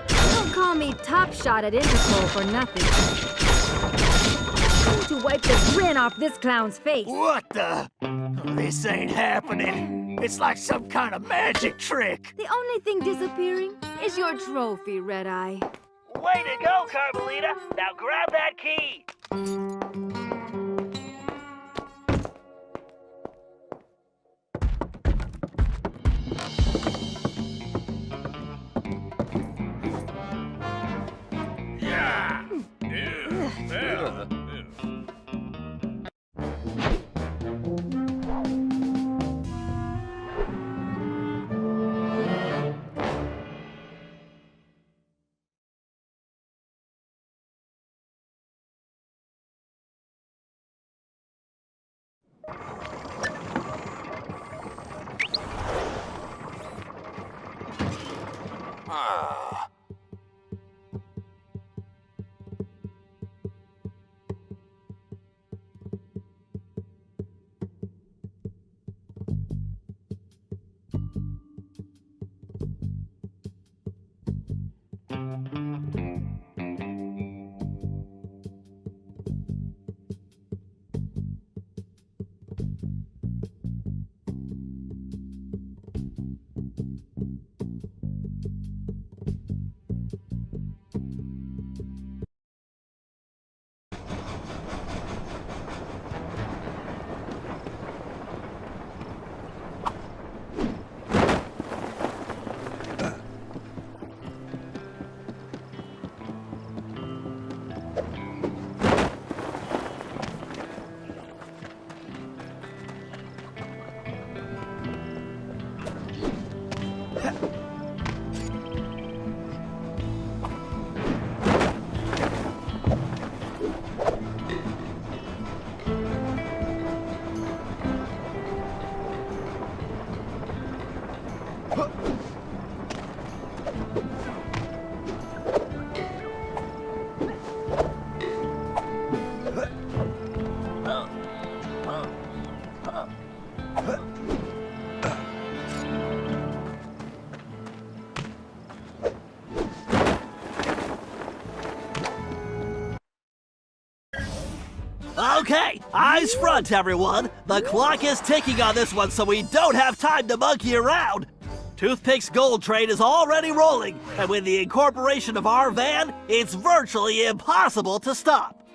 Don't call me top shot at Interpol for nothing. Trying to wipe the grin off this clown's face. What the? This ain't happening. It's like some kind of magic trick. The only thing disappearing is your trophy, Red Eye. Way to go, Carmelita! Now grab that key! Okay, eyes front, everyone. The clock is ticking on this one, so we don't have time to monkey around. Toothpick's gold train is already rolling, and with the incorporation of our van, it's virtually impossible to stop.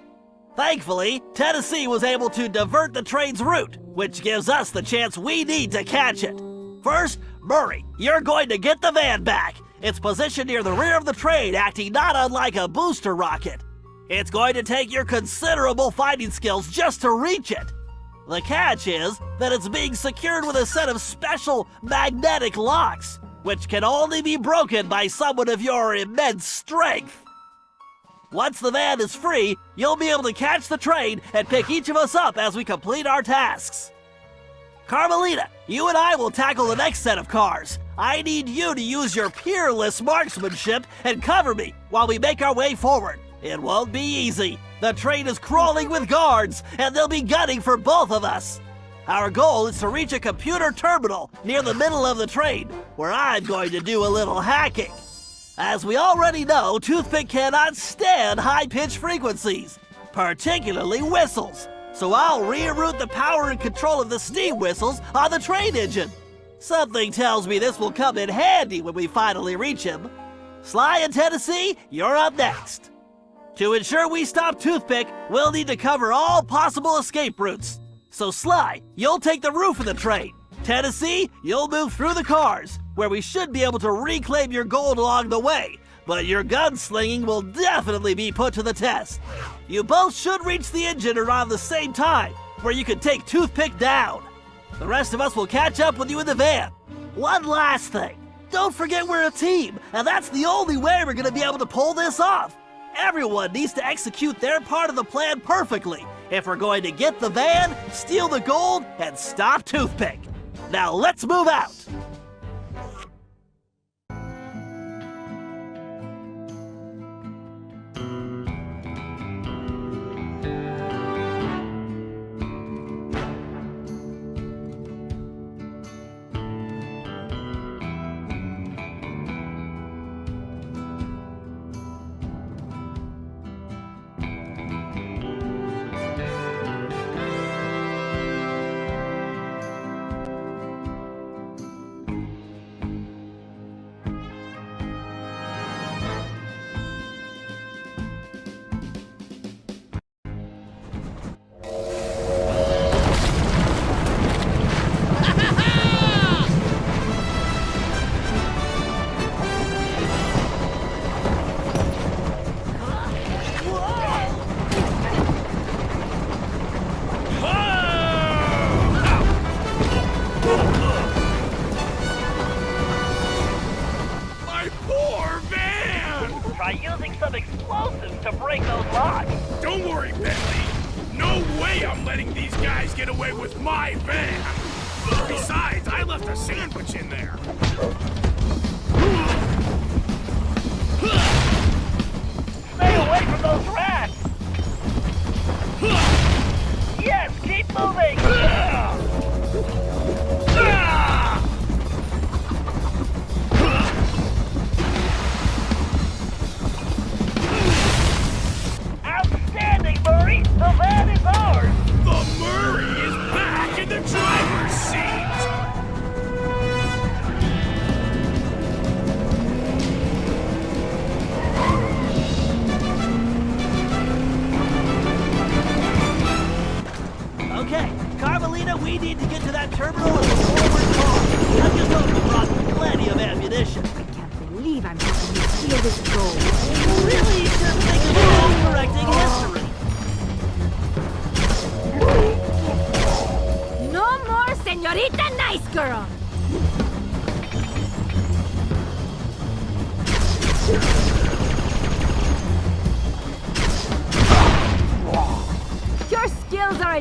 Thankfully, Tennessee was able to divert the train's route, which gives us the chance we need to catch it. First, Murray, you're going to get the van back. It's positioned near the rear of the train, acting not unlike a booster rocket. It's going to take your considerable fighting skills just to reach it. The catch is that it's being secured with a set of special magnetic locks, which can only be broken by someone of your immense strength. Once the van is free, you'll be able to catch the train and pick each of us up as we complete our tasks. Carmelita, you and I will tackle the next set of cars. I need you to use your peerless marksmanship and cover me while we make our way forward. It won't be easy. The train is crawling with guards, and they'll be gunning for both of us. Our goal is to reach a computer terminal near the middle of the train, where I'm going to do a little hacking. As we already know, Toothpick cannot stand high-pitched frequencies, particularly whistles. So I'll reroute the power and control of the steam whistles on the train engine. Something tells me this will come in handy when we finally reach him. Sly and Tennessee, you're up next. To ensure we stop Toothpick, we'll need to cover all possible escape routes. So Sly, you'll take the roof of the train. Tennessee, you'll move through the cars, where we should be able to reclaim your gold along the way. But your gunslinging will definitely be put to the test. You both should reach the engine around the same time, where you can take Toothpick down. The rest of us will catch up with you in the van. One last thing. Don't forget we're a team, and that's the only way we're going to be able to pull this off. Everyone needs to execute their part of the plan perfectly if we're going to get the van, steal the gold, and stop Toothpick. Now let's move out. Don't worry, Bentley. No way I'm letting these guys get away with my van. Besides, I left a sandwich in there.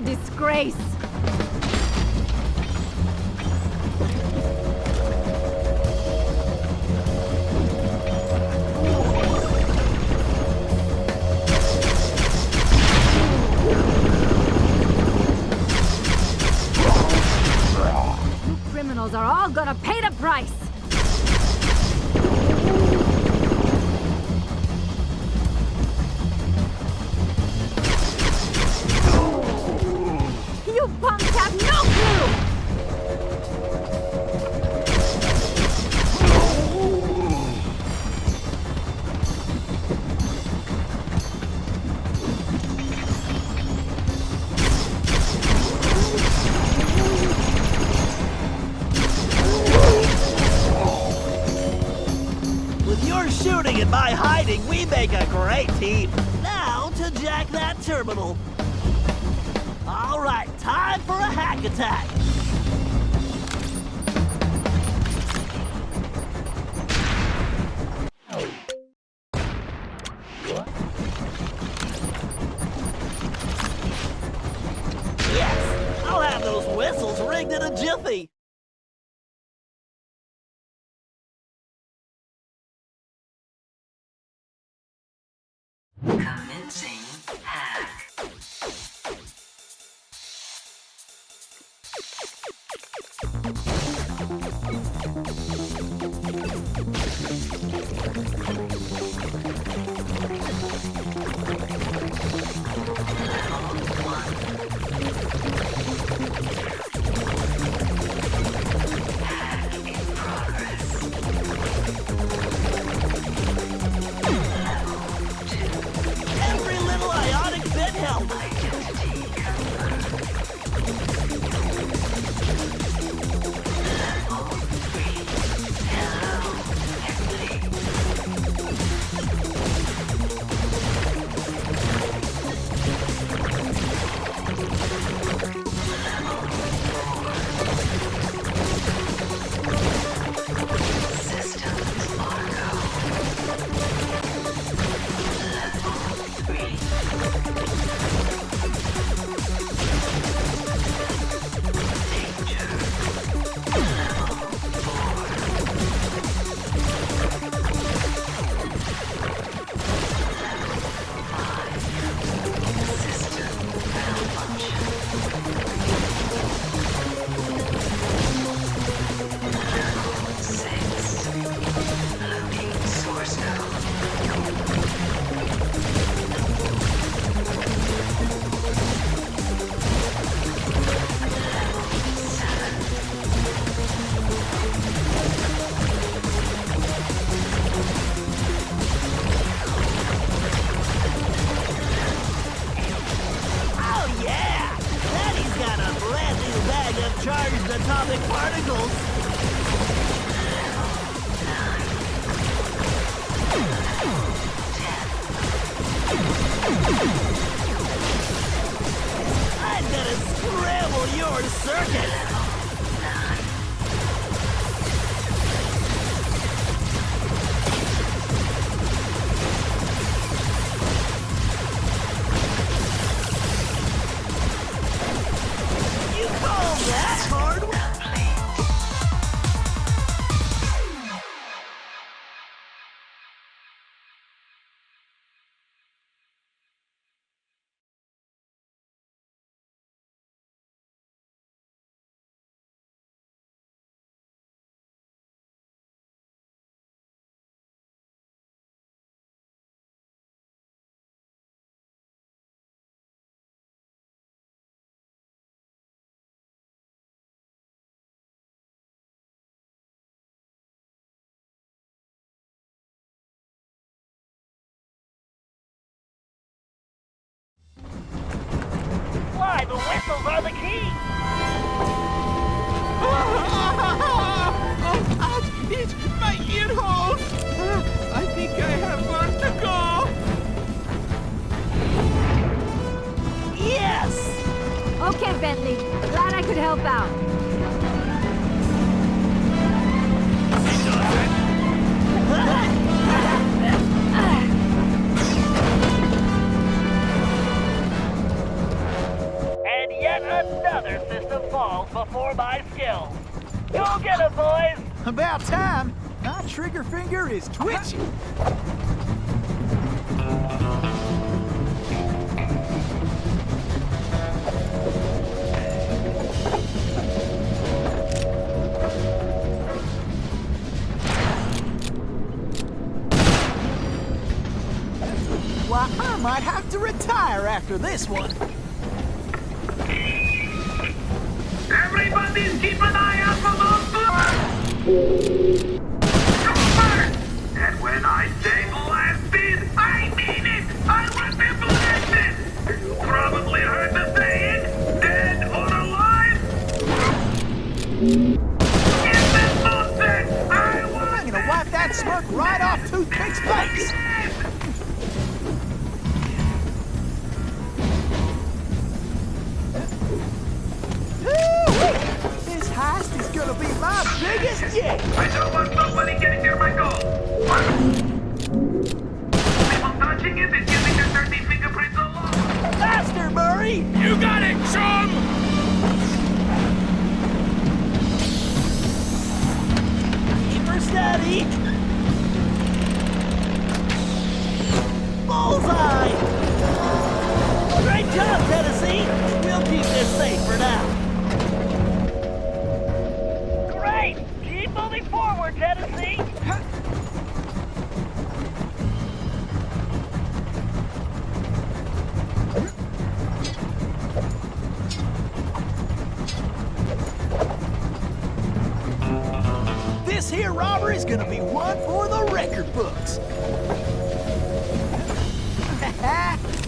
a disgrace. You criminals are all gonna pay the price. You punks have no clue! With your shooting and my hiding, we make a great team. Now to jack that terminal. All right, time for a hack attack. Yes, I'll have those whistles rigged in a jiffy. Commencing hack. Every little ionic bit helps. About time. My trigger finger is twitching. Why, I might have to retire after this one. Everybody's keep an eye out for those boomers! And when I say blasted, I mean it! I want them blasted! You probably heard the saying, dead or alive? Get this nonsense! I'm gonna wipe that smirk right off Toothpick's face! This heist is gonna be my biggest yet! I don't want nobody getting near my goal! People touching it and using their dirty fingerprints all over! Faster, Murray! You got it, chum! Keep her steady! Bullseye! Great job, Tennessee! We'll keep this safe for now. Great! Keep moving forward, Tennessee! This here robbery's gonna be one for the record books.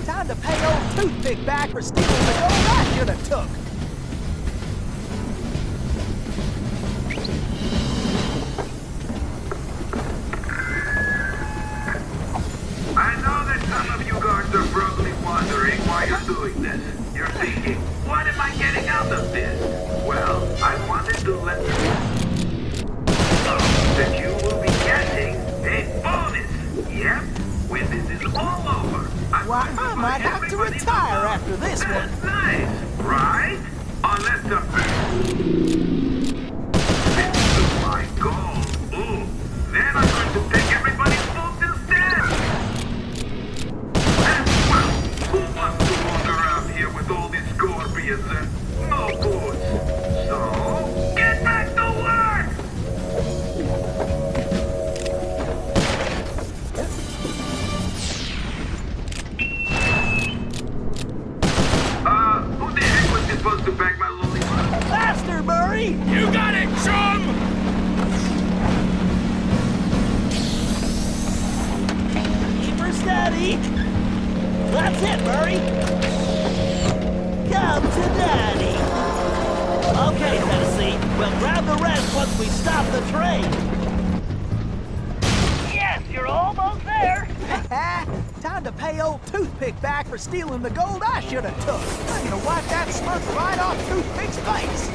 Time to pay old Toothpick back for stealing the gold I should have took. I know that some of you guards are probably wondering why you're doing this. You're thinking, what am I getting out of this? Well, I wanted to let you know that you will be getting a bonus. Yep, when this is all over. Why, I might have to retire after this one. That's nice, right? Unless the... This is my goal. Ooh, then I'm going to take everybody's votes instead. And, well, who wants to walk around here with all these scorpions and no boots? So, get back to work! Who the heck was supposed to bag my lollipop? Faster, Murray! You got it, chum! Keep her steady! That's it, Murray! Come to Daddy! Okay, Tennessee, we'll grab the rest once we stop the train! Yes, you're almost there! Time to pay old Toothpick back for stealing the gold I should have took. I'm gonna wipe that smirk right off Toothpick's face.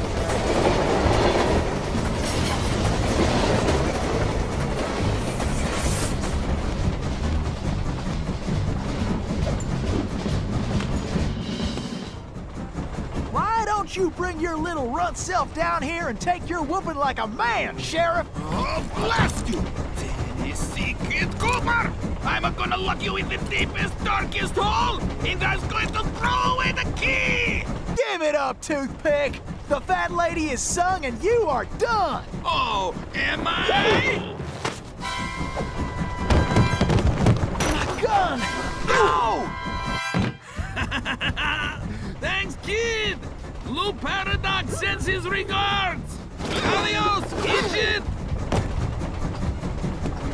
Why don't you bring your little runt self down here and take your whooping like a man, Sheriff? Oh, blast you! Tennessee Kid Cooper! I'm gonna lock you in the deepest, darkest hole, and I'm going to throw away the key! Give it up, Toothpick! The fat lady is sung and you are done! Oh, am I? My gun! No! Thanks, kid! Lou Paradox sends his regards! Adios, idiot!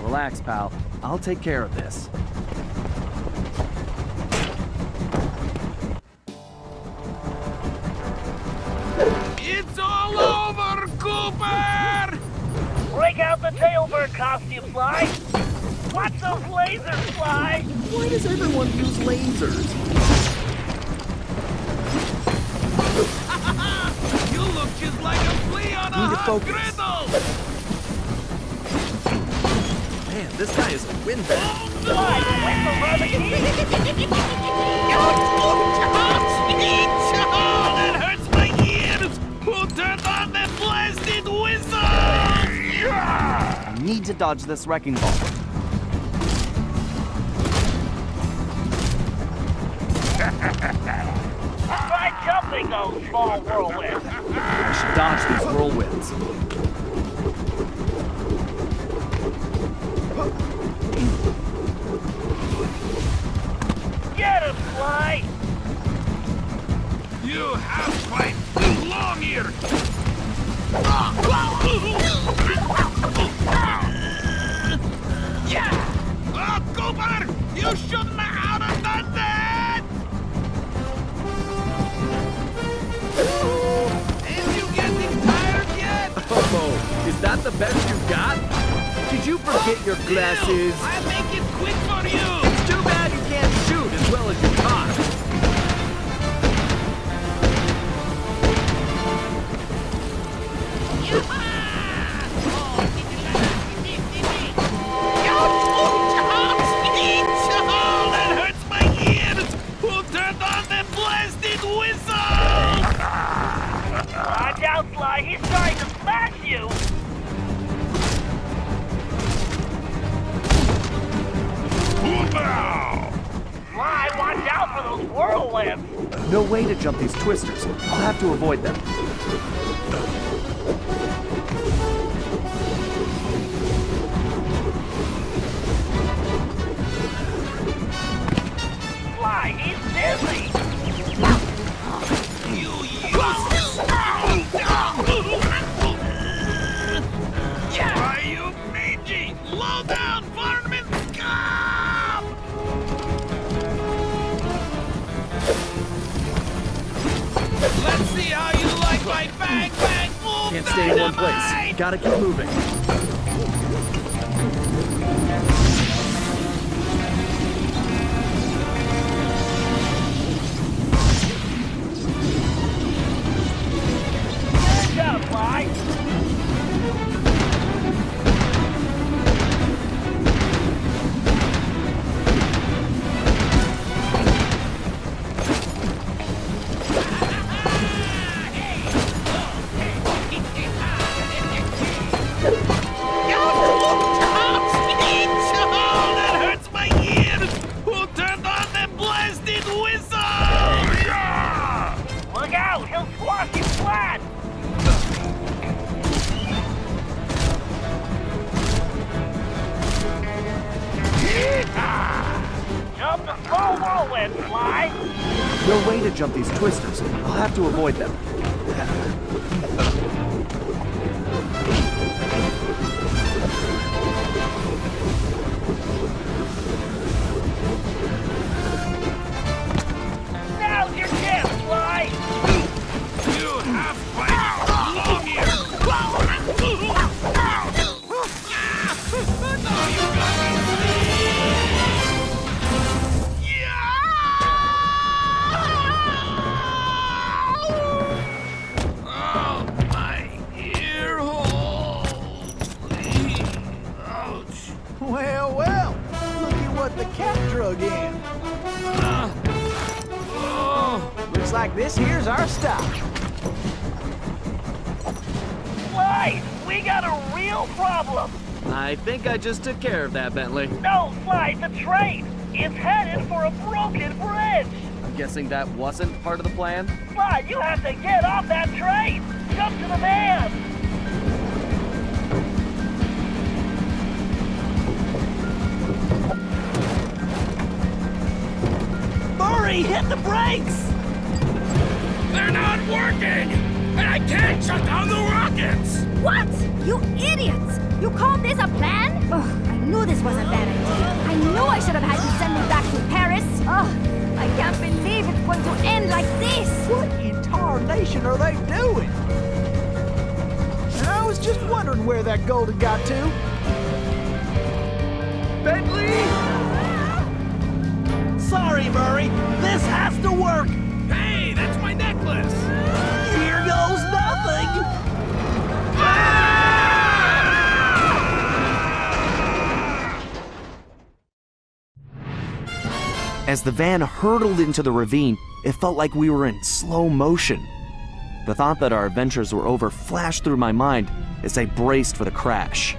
Relax, pal. I'll take care of this. It's all over, Cooper! Break out the tailbird costume, Sly! Watch those lasers fly! Why does everyone use lasers? You look just like a flea on a Need to hot focus. griddle! Man, this guy is a windbag. Sly, whistle for the key! Oh, that hurts my ears! Who turned on that blasted whistle? need to dodge this wrecking ball. Try jumping those small whirlwinds. I should dodge these whirlwinds. Get him, Sly! You have quite too long here. Yeah! Oh, Cooper! You shouldn't have done that! Ain't you getting tired yet? Oh, is that the best you got? Did you forget your glasses? I'll make it quick for you! It's too bad you can't shoot as well as you talk. That hurts my ears! Who turned on the blasted whistle? Watch out, Sly. He's trying to smash you. Sly, watch out for those whirlwinds. No way to jump these twisters. I'll have to avoid them. Sly, he's dizzy. Why, you mangy, low-down varmint scum! Let's see how you like my bang bang move. Can't stay in one place. Gotta keep moving. Good job, Sly. That hurts my ears! Who turned on the blasted whistle? Look out, he'll squash you flat. Jump the small whirlwind, Sly. No way to jump these twisters. I'll have to avoid them. Now's your chance, Sly. You have quite long here. No, you got me. Oh, my ear hole. Ouch. Well, well, look at what the cat drug in. Looks like this here's our stop. Sly, we got a real problem. I think I just took care of that, Bentley. No, Sly, the train. It's headed for a broken bridge. I'm guessing that wasn't part of the plan? Sly, you have to get off that train. Jump to the van. Hurry, hit the brakes! They're not working! And I can't shut down the rockets! What? You idiots! You called this a plan? Ugh, I knew this was a bad idea. I knew I should have had you send me back to Paris. Ugh, I can't believe it's going to end like this. What in tarnation are they doing? And I was just wondering where that gold had got to. Bentley! Sorry, Murray. This has to work. Hey, that's my necklace! Here goes nothing. As the van hurtled into the ravine, it felt like we were in slow motion. The thought that our adventures were over flashed through my mind as I braced for the crash.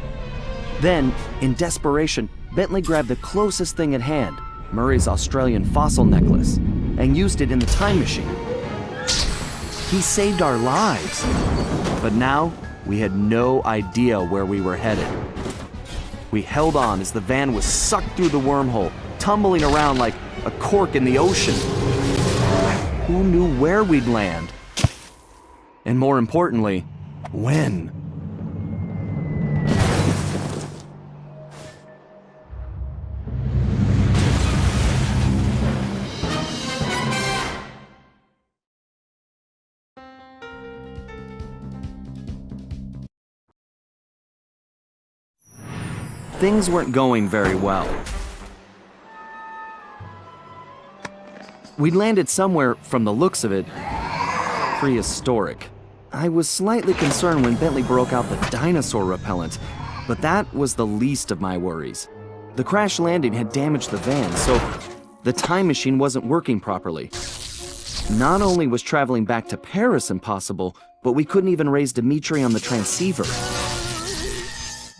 Then, in desperation, Bentley grabbed the closest thing at hand, Murray's Australian fossil necklace, and used it in the time machine. He saved our lives. But now, we had no idea where we were headed. We held on as the van was sucked through the wormhole, tumbling around like a cork in the ocean. Who knew where we'd land? And more importantly, when? Things weren't going very well. We'd landed somewhere, from the looks of it, prehistoric. I was slightly concerned when Bentley broke out the dinosaur repellent, but that was the least of my worries. The crash landing had damaged the van, so the time machine wasn't working properly. Not only was traveling back to Paris impossible, but we couldn't even raise Dimitri on the transceiver.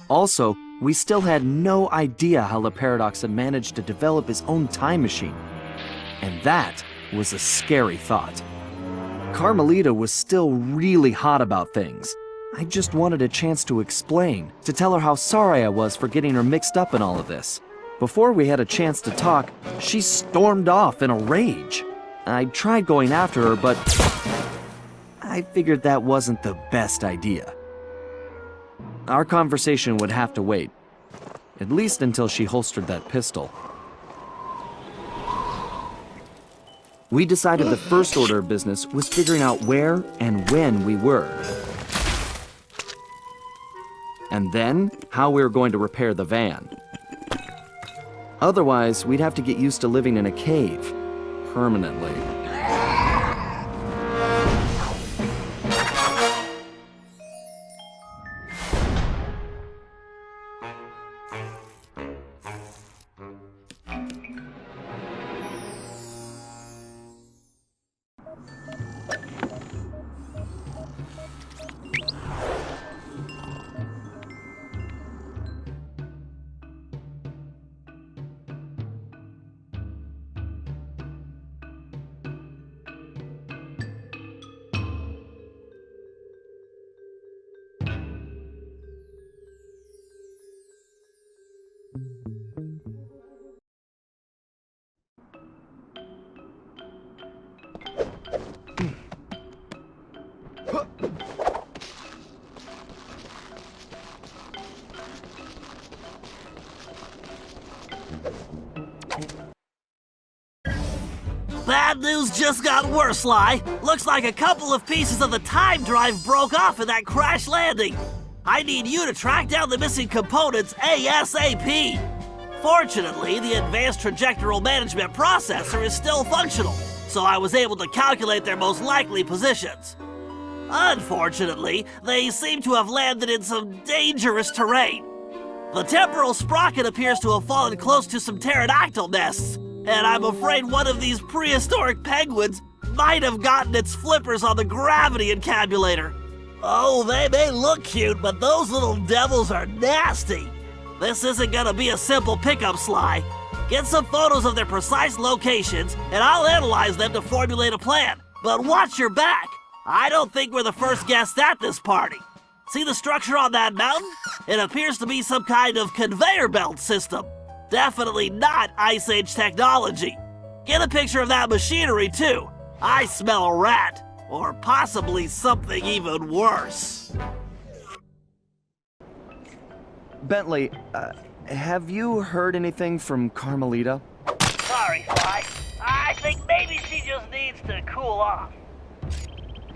Also, we still had no idea how the Paradox had managed to develop his own time machine. And that was a scary thought. Carmelita was still really hot about things. I just wanted a chance to explain, to tell her how sorry I was for getting her mixed up in all of this. Before we had a chance to talk, she stormed off in a rage. I tried going after her, but I figured that wasn't the best idea. Our conversation would have to wait, at least until she holstered that pistol. We decided the first order of business was figuring out where and when we were. And then, how we were going to repair the van. Otherwise, we'd have to get used to living in a cave, permanently. Bad news just got worse, Sly. Looks like a couple of pieces of the time drive broke off in that crash landing. I need you to track down the missing components ASAP. Fortunately, the advanced trajectoral management processor is still functional, so I was able to calculate their most likely positions. Unfortunately, they seem to have landed in some dangerous terrain. The temporal sprocket appears to have fallen close to some pterodactyl nests, and I'm afraid one of these prehistoric penguins might have gotten its flippers on the gravity encabulator. Oh, they may look cute, but those little devils are nasty. This isn't gonna be a simple pickup, Sly. Get some photos of their precise locations, and I'll analyze them to formulate a plan. But watch your back. I don't think we're the first guests at this party. See the structure on that mountain? It appears to be some kind of conveyor belt system. Definitely not Ice Age technology. Get a picture of that machinery, too. I smell a rat. Or possibly something even worse. Bentley, have you heard anything from Carmelita? Sorry, Sly. I think maybe she just needs to cool off.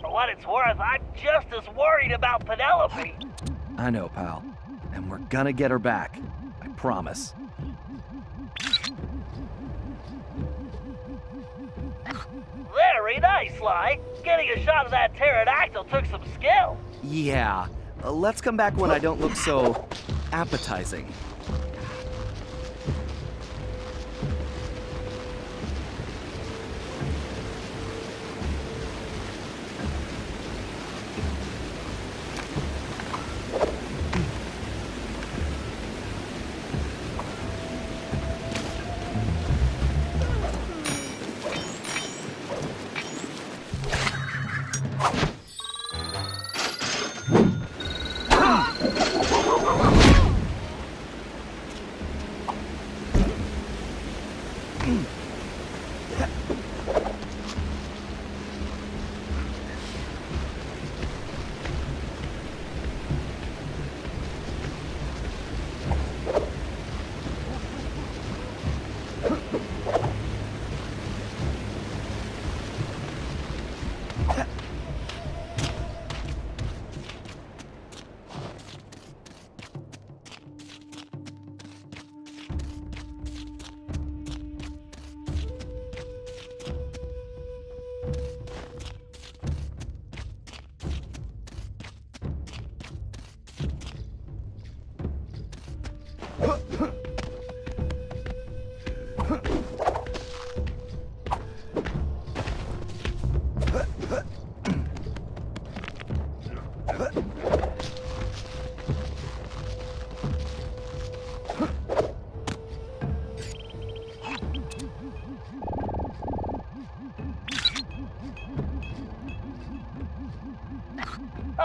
For what it's worth, I'm just as worried about Penelope. I know, pal. And we're gonna get her back. I promise. Very nice, Sly. Getting a shot of that pterodactyl took some skill. Yeah. Let's come back when I don't look so appetizing.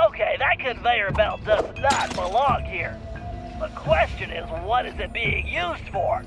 Okay, that conveyor belt does not belong here. The question is, what is it being used for?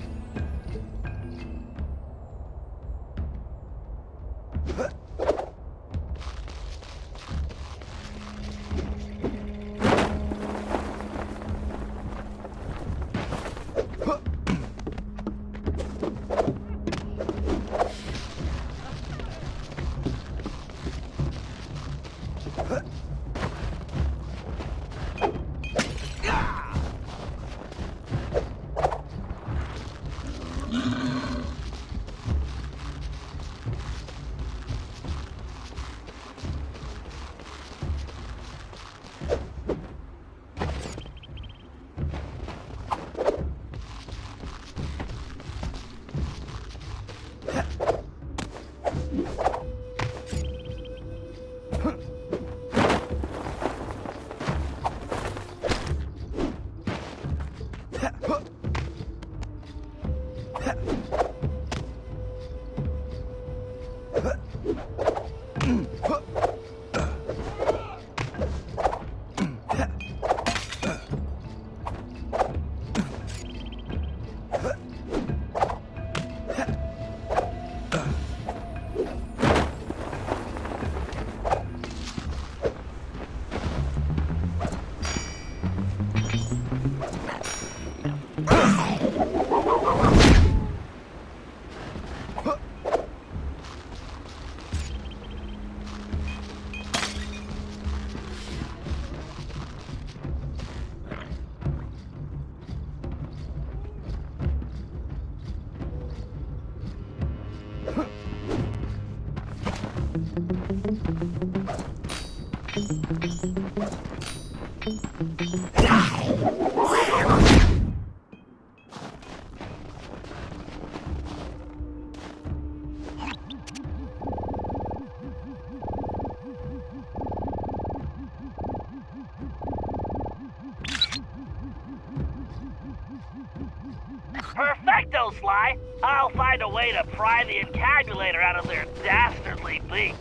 Perfecto, Sly! I'll find a way to pry the encabulator out of their dastardly beaks.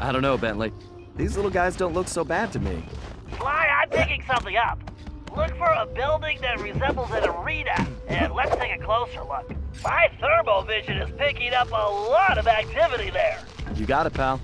I don't know, Bentley. These little guys don't look so bad to me. Sly, I'm picking something up. Look for a building that resembles an arena, and let's take a closer look. My thermovision is picking up a lot of activity there. You got it, pal.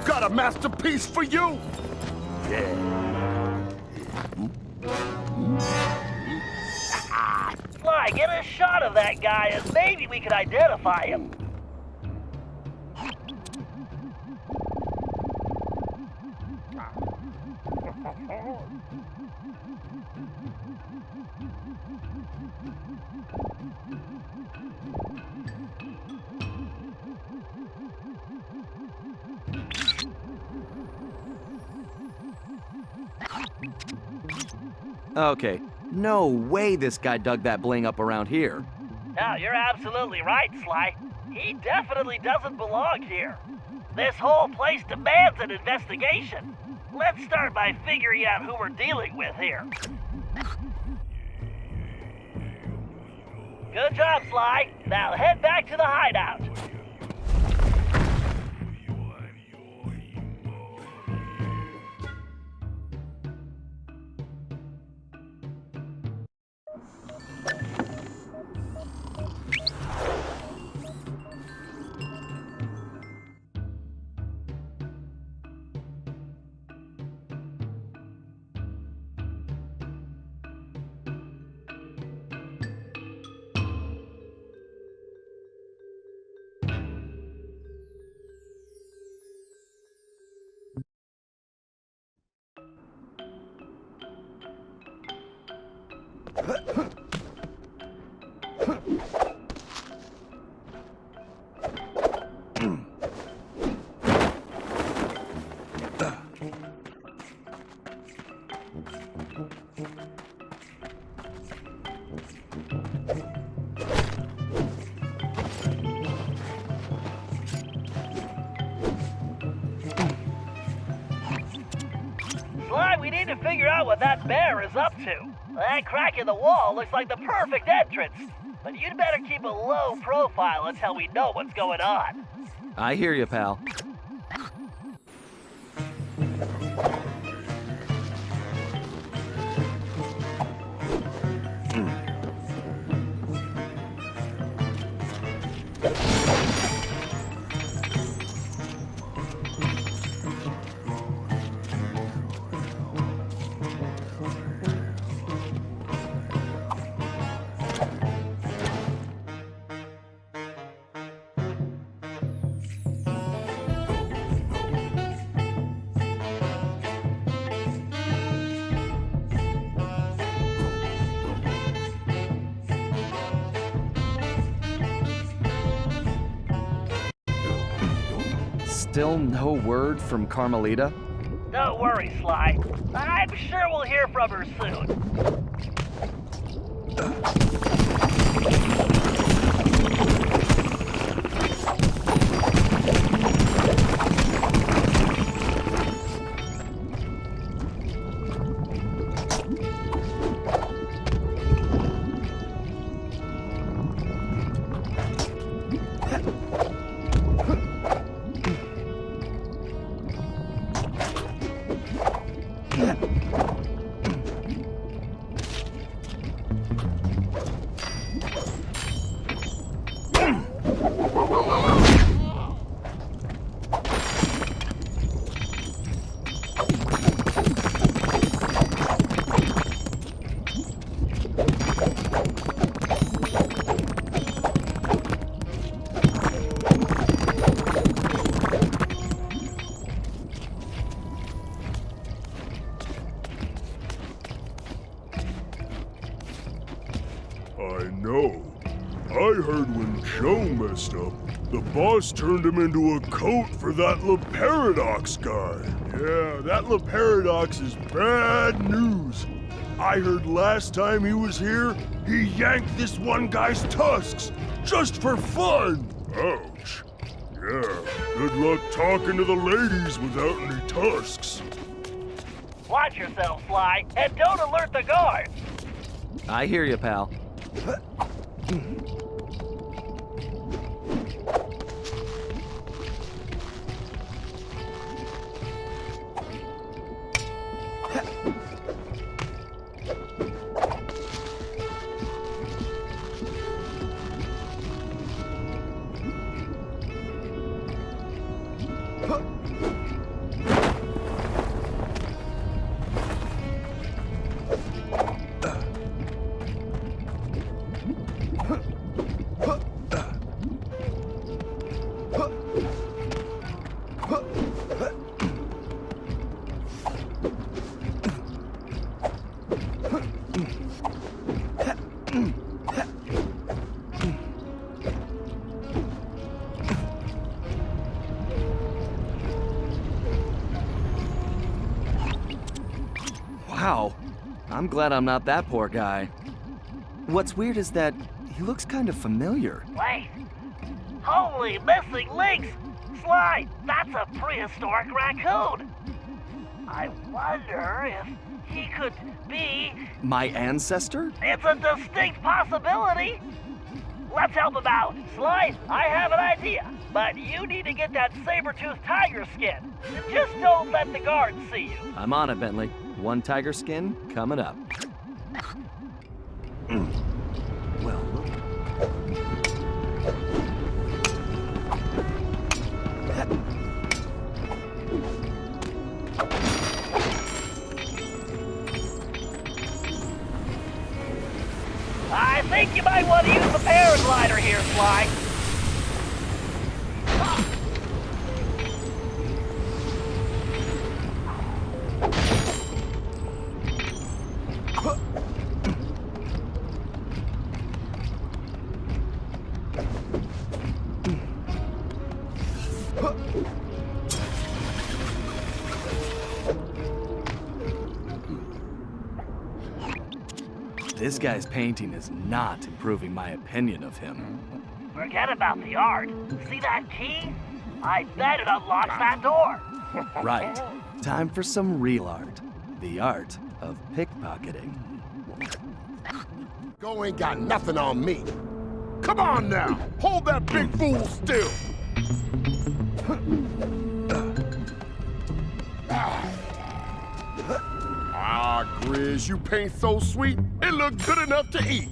Got a masterpiece for you! Sly, get a shot of that guy and maybe we could identify him. Okay, no way this guy dug that bling up around here. No, you're absolutely right, Sly. He definitely doesn't belong here. This whole place demands an investigation. Let's start by figuring out who we're dealing with here. Good job, Sly. Now head back to the hideout. Sly, we need to figure out what that bear is up to. That crack in the wall looks like the perfect entrance. But you'd better keep a low profile until we know what's going on. I hear you, pal. Still no word from Carmelita? Don't worry, Sly. I'm sure we'll hear from her soon. I know. I heard when Joe messed up, the boss turned him into a coat for that Paradox guy. Yeah, that Paradox is bad news. I heard last time he was here, he yanked this one guy's tusks, just for fun. Ouch. Yeah, good luck talking to the ladies without any tusks. Watch yourself, Sly, and don't alert the guards. I hear you, pal. Wow. I'm glad I'm not that poor guy. What's weird is that he looks kind of familiar. Wait. Holy missing links! Sly, that's a prehistoric raccoon. I wonder if he could be... My ancestor? It's a distinct possibility. Let's help him out. Sly, I have an idea, but you need to get that saber-toothed tiger skin. Just don't let the guards see you. I'm on it, Bentley. One tiger skin coming up. Well, look. I think you might want to use the paraglider here, Sly. This guy's painting is not improving my opinion of him. Forget about the art. See that key? I bet it unlocks that door. Right. Time for some real art. The art of pickpocketing. Go ain't got nothing on me. Come on now, hold that big fool still. Ah, Grizz, you paint so sweet, it looks good enough to eat.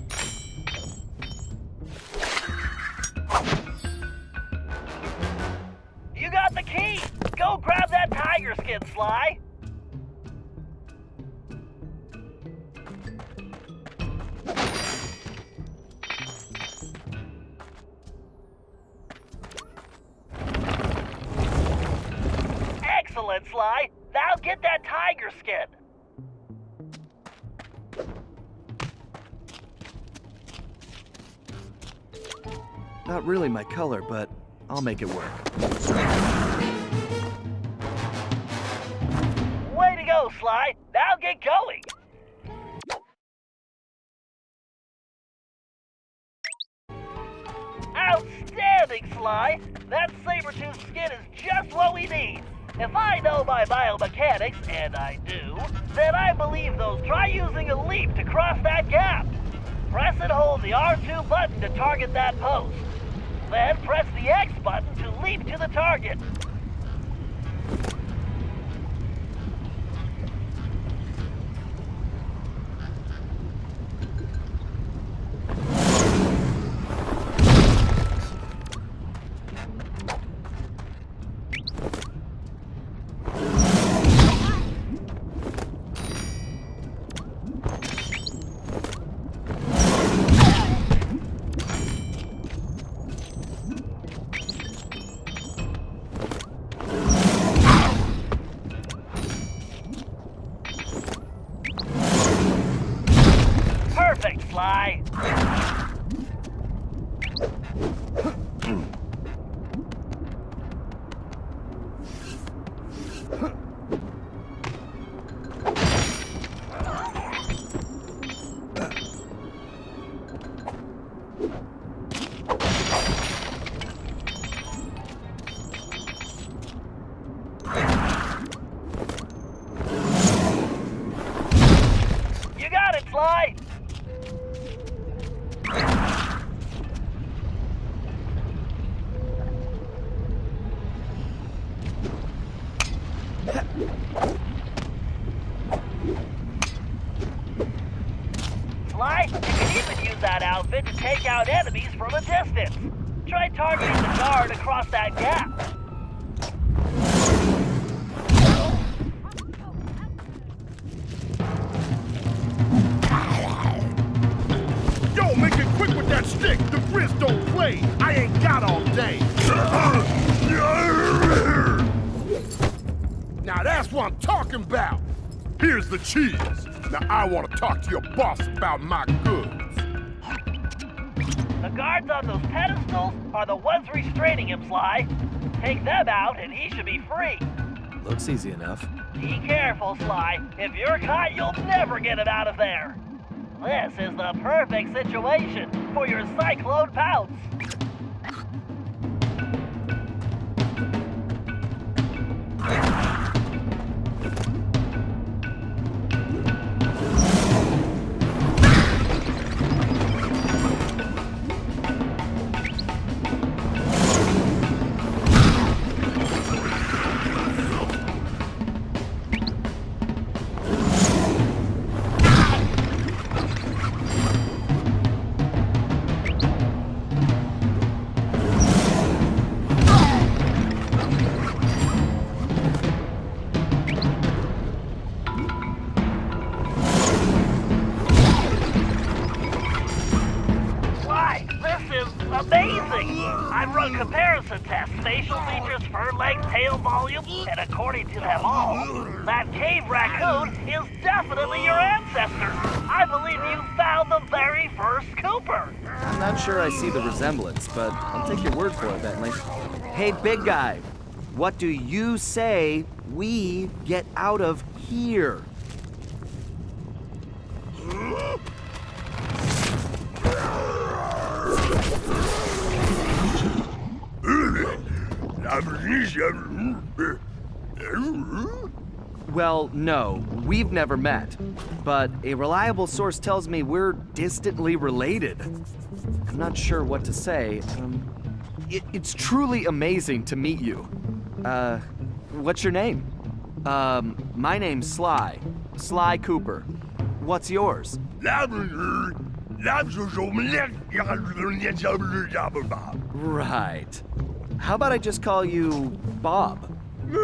You got the key. Go grab that tiger skin, Sly. Excellent, Sly. Now get that tiger skin. Not really my color, but I'll make it work. Way to go, Sly. Now get going. Outstanding, Sly. That saber-tooth skin is just what we need. If I know my biomechanics, and I do, then I believe those. Try using a leap to cross that gap. Press and hold the R2 button to target that post. Then press the X button to leap to the target. Perfect, Sly. You got it, Sly. Sly, you can even use that outfit to take out enemies from a distance. Try targeting the guard across that gap. Yo, make it quick with that stick. The Grizz don't play. I ain't got all day. Now that's what I'm talking about. Here's the cheese. Now I want to talk to your boss about my goods. The guards on those pedestals are the ones restraining him, Sly. Take them out and he should be free. Looks easy enough. Be careful, Sly. If you're caught, you'll never get it out of there. This is the perfect situation for your cyclone pounce. Amazing! I've run comparison tests, facial features, fur length, tail volume, and according to them all, that cave raccoon is definitely your ancestor. I believe you found the very first Cooper. I'm not sure I see the resemblance, but I'll take your word for it, Bentley. Hey, big guy, what do you say we get out of here? Well, no, we've never met, but a reliable source tells me we're distantly related. I'm not sure what to say. It's truly amazing to meet you. What's your name? My name's Sly. Sly Cooper. What's yours? Right. How about I just call you Bob? He's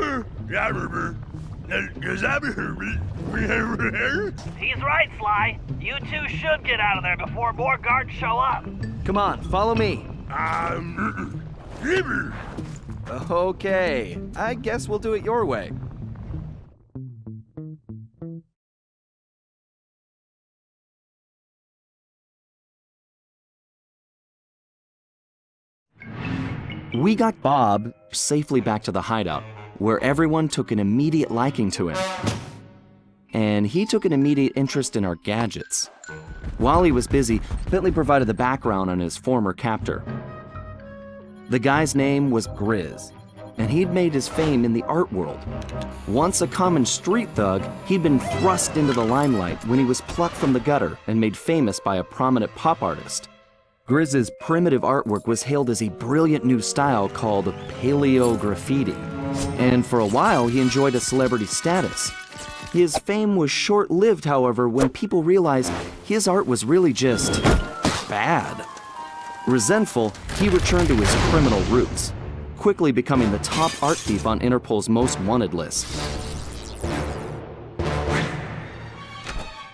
right, Sly. You two should get out of there before more guards show up. Come on, follow me. Okay, I guess we'll do it your way. We got Bob safely back to the hideout, where everyone took an immediate liking to him. And he took an immediate interest in our gadgets. While he was busy, Bentley provided the background on his former captor. The guy's name was Grizz, and he'd made his fame in the art world. Once a common street thug, he'd been thrust into the limelight when he was plucked from the gutter and made famous by a prominent pop artist. Grizz's primitive artwork was hailed as a brilliant new style called paleo graffiti, and for a while he enjoyed a celebrity status. His fame was short-lived, however, when people realized his art was really just bad. Resentful, he returned to his criminal roots, quickly becoming the top art thief on Interpol's most wanted list.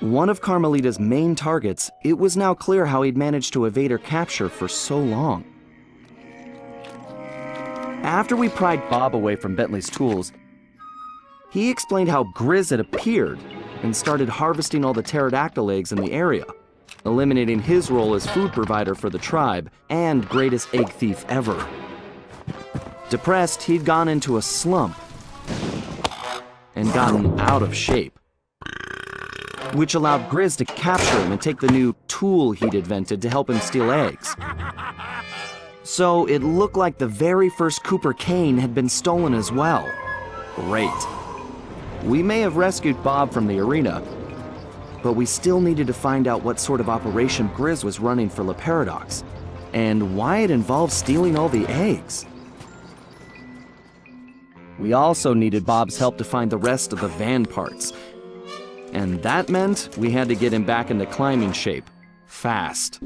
One of Carmelita's main targets, it was now clear how he'd managed to evade her capture for so long. After we pried Bob away from Bentley's tools, he explained how Grizz had appeared and started harvesting all the pterodactyl eggs in the area, eliminating his role as food provider for the tribe and greatest egg thief ever. Depressed, he'd gone into a slump and gotten out of shape, which allowed Grizz to capture him and take the new tool he'd invented to help him steal eggs. So it looked like the very first Cooper cane had been stolen as well. Great. We may have rescued Bob from the arena, but we still needed to find out what sort of operation Grizz was running for La Paradox, and why it involved stealing all the eggs. We also needed Bob's help to find the rest of the van parts, and that meant we had to get him back into climbing shape, fast.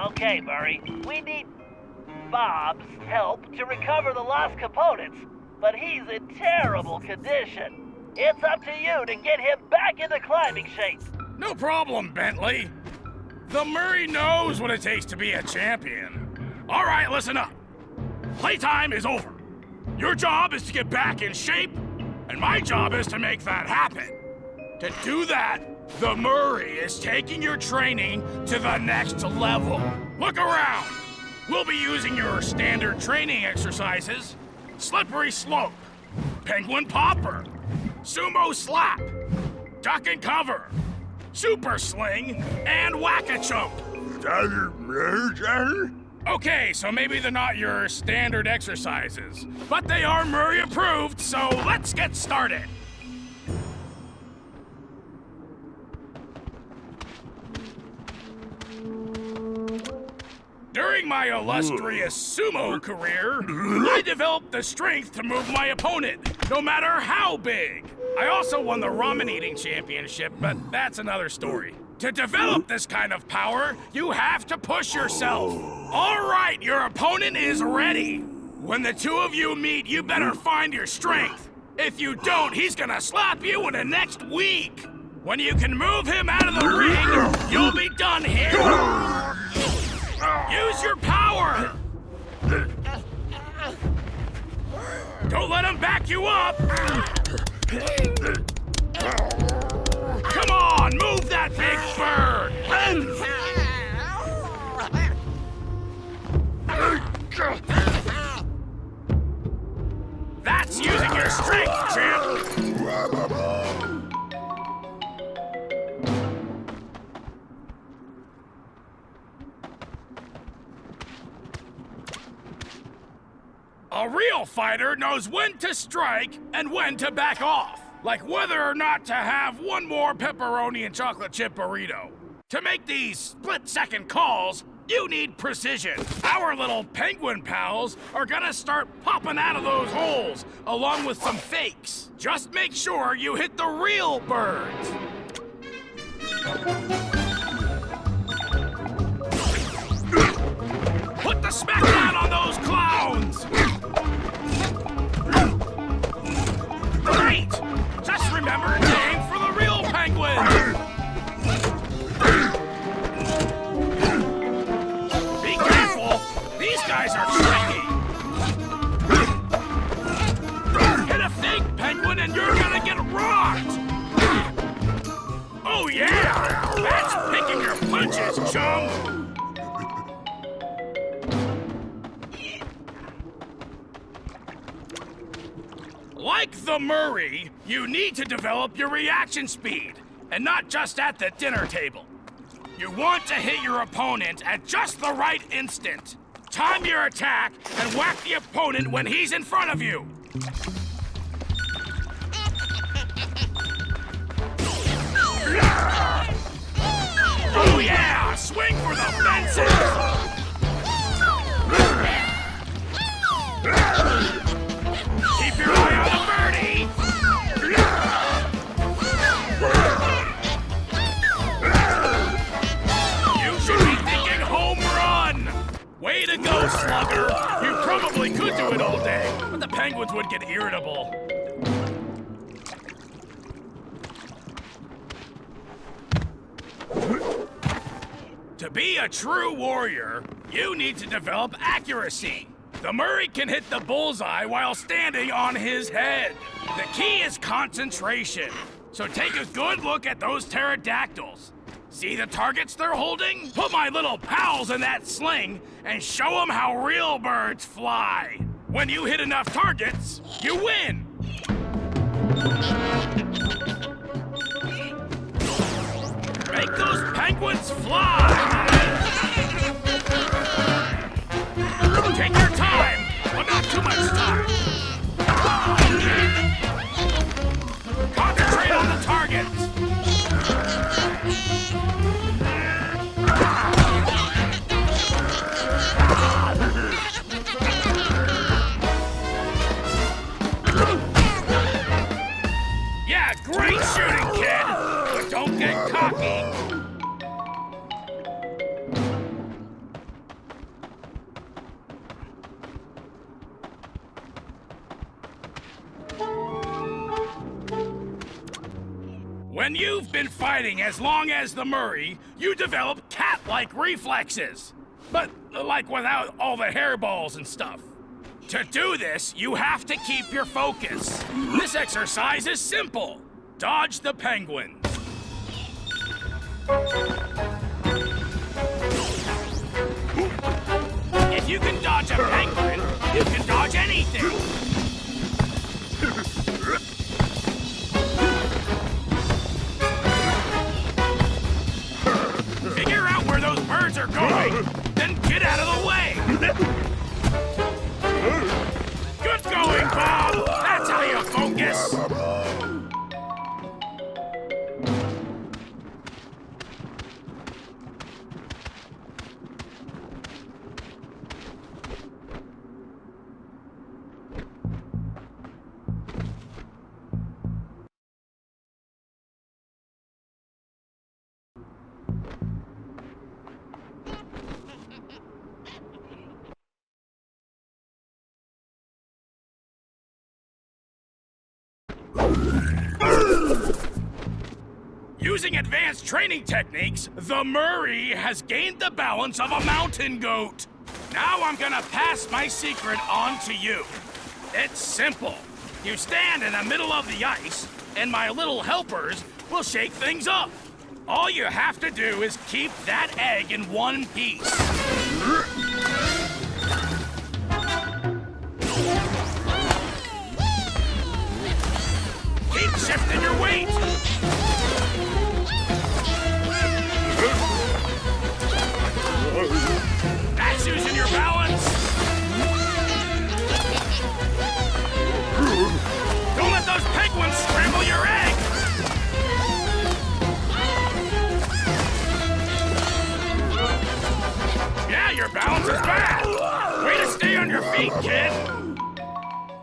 Okay, Murray, we need Bob's help to recover the lost components, but he's in terrible condition. It's up to you to get him back into climbing shape. No problem, Bentley. The Murray knows what it takes to be a champion. All right, listen up. Playtime is over. Your job is to get back in shape, and my job is to make that happen. To do that, the Murray is taking your training to the next level. Look around. We'll be using your standard training exercises: slippery slope, penguin popper, sumo slap, duck and cover, super sling, and whack-a-choke. Okay, so maybe they're not your standard exercises, but they are Murray approved, so let's get started. During my illustrious sumo career, I developed the strength to move my opponent, no matter how big. I also won the ramen eating championship, but that's another story. To develop this kind of power, you have to push yourself. All right, your opponent is ready. When the two of you meet, you better find your strength. If you don't, he's gonna slap you in the next week. When you can move him out of the ring, you'll be done here. Use your power! Don't let him back you up! Come on, move that big bird! That's using your strength, champ! A real fighter knows when to strike and when to back off, like whether or not to have one more pepperoni and chocolate chip burrito. To make these split-second calls, you need precision. Our little penguin pals are gonna start popping out of those holes, along with some fakes. Just make sure you hit the real birds. Put the smackdown on those clowns! Great! Just remember to aim for the real penguin! Be careful! These guys are tricky! Hit a fake penguin and you're gonna get rocked! Oh yeah! That's picking your punches, chum! Like the Murray, you need to develop your reaction speed, and not just at the dinner table. You want to hit your opponent at just the right instant. Time your attack and whack the opponent when he's in front of you. Oh yeah! Swing for the fences! Keep your eye on the birdie! You should be thinking home run! Way to go, slugger! You probably could do it all day, but the penguins would get irritable. To be a true warrior, you need to develop accuracy. The Murray can hit the bullseye while standing on his head. The key is concentration. So take a good look at those pterodactyls. See the targets they're holding? Put my little pals in that sling and show them how real birds fly. When you hit enough targets, you win. Make those penguins fly! Take your time, but not too much time. Concentrate on the targets. Yeah, great shooting, kid! But don't get cocky. When you've been fighting as long as the Murray, you develop cat-like reflexes. But, like, without all the hairballs and stuff. To do this, you have to keep your focus. This exercise is simple. Dodge the penguins. If you can dodge a penguin, you can dodge anything. Figure out where those birds are going, then get out of the way. Good going, Bob. That's how you focus. Using advanced training techniques, the Murray has gained the balance of a mountain goat. Now I'm gonna pass my secret on to you. It's simple. You stand in the middle of the ice, and my little helpers will shake things up. All you have to do is keep that egg in one piece. Keep shifting your weight. That's using your balance. Don't let those penguins scramble your egg. Yeah, your balance is back. Way to stay on your feet, kid.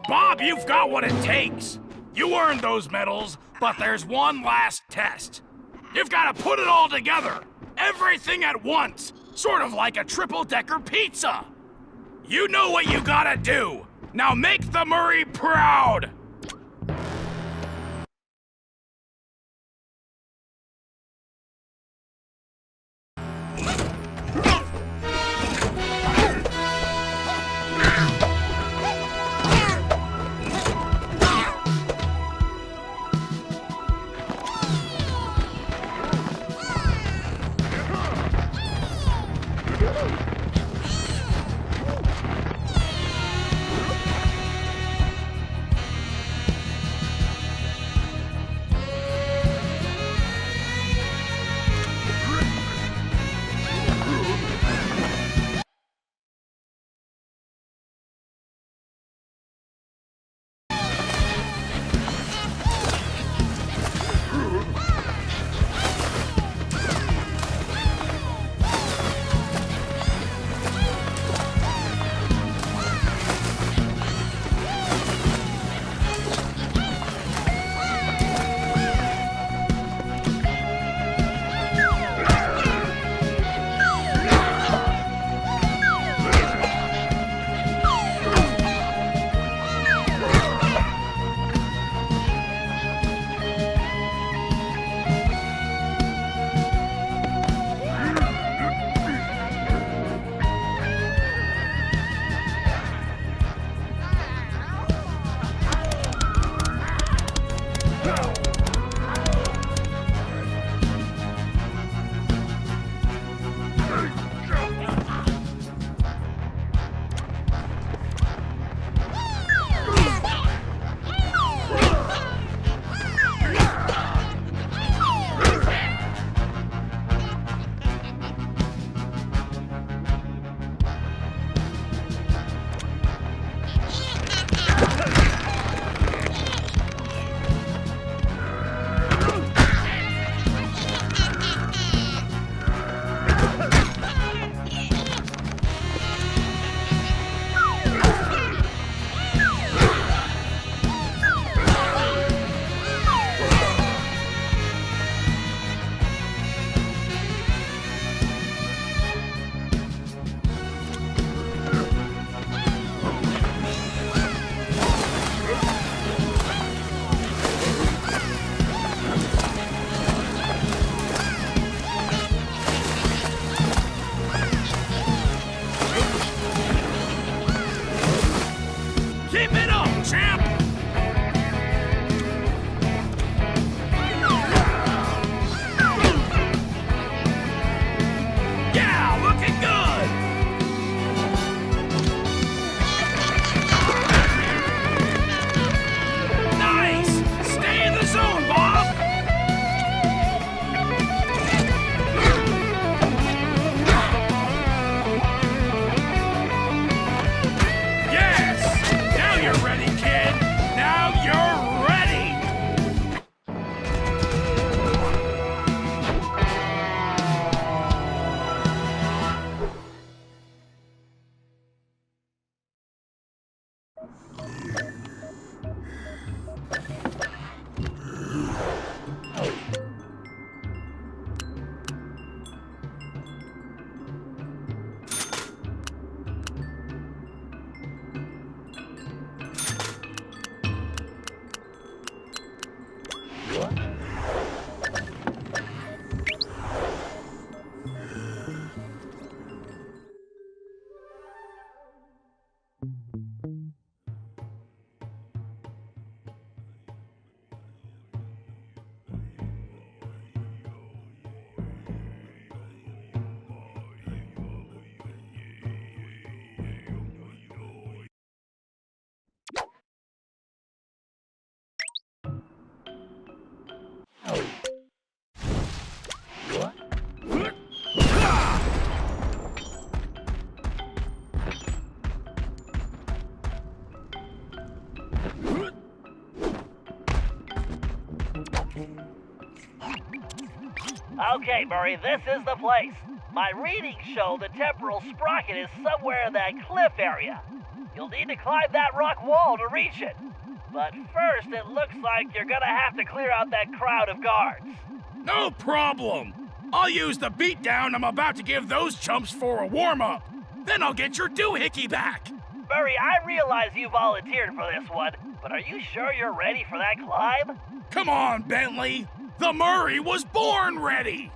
Bob, you've got what it takes. You earned those medals, but there's one last test. You've got to put it all together. Everything at once. Sort of like a triple-decker pizza. You know what you gotta do. Now make the Murray proud. Okay, Murray, this is the place. My readings show the temporal sprocket is somewhere in that cliff area. You'll need to climb that rock wall to reach it. But first, it looks like you're gonna have to clear out that crowd of guards. No problem. I'll use the beatdown I'm about to give those chumps for a warm-up. Then I'll get your doohickey back. Murray, I realize you volunteered for this one, but are you sure you're ready for that climb? Come on, Bentley. The Murray was born ready.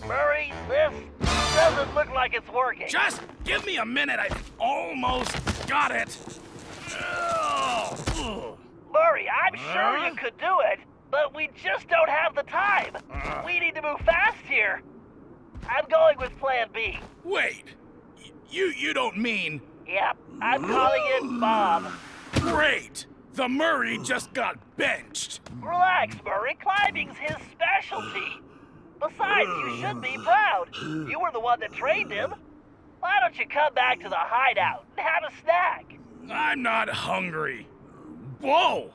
Murray, this doesn't look like it's working. Just give me a minute. I almost got it. Murray, I'm sure you could do it, but we just don't have the time. We need to move fast here. I'm going with Plan B. Wait. You don't mean... Yep, I'm calling it Bob. Great! The Murray just got benched. Relax, Murray. Climbing's his specialty. Besides, you should be proud. You were the one that trained him. Why don't you come back to the hideout and have a snack? I'm not hungry. Whoa!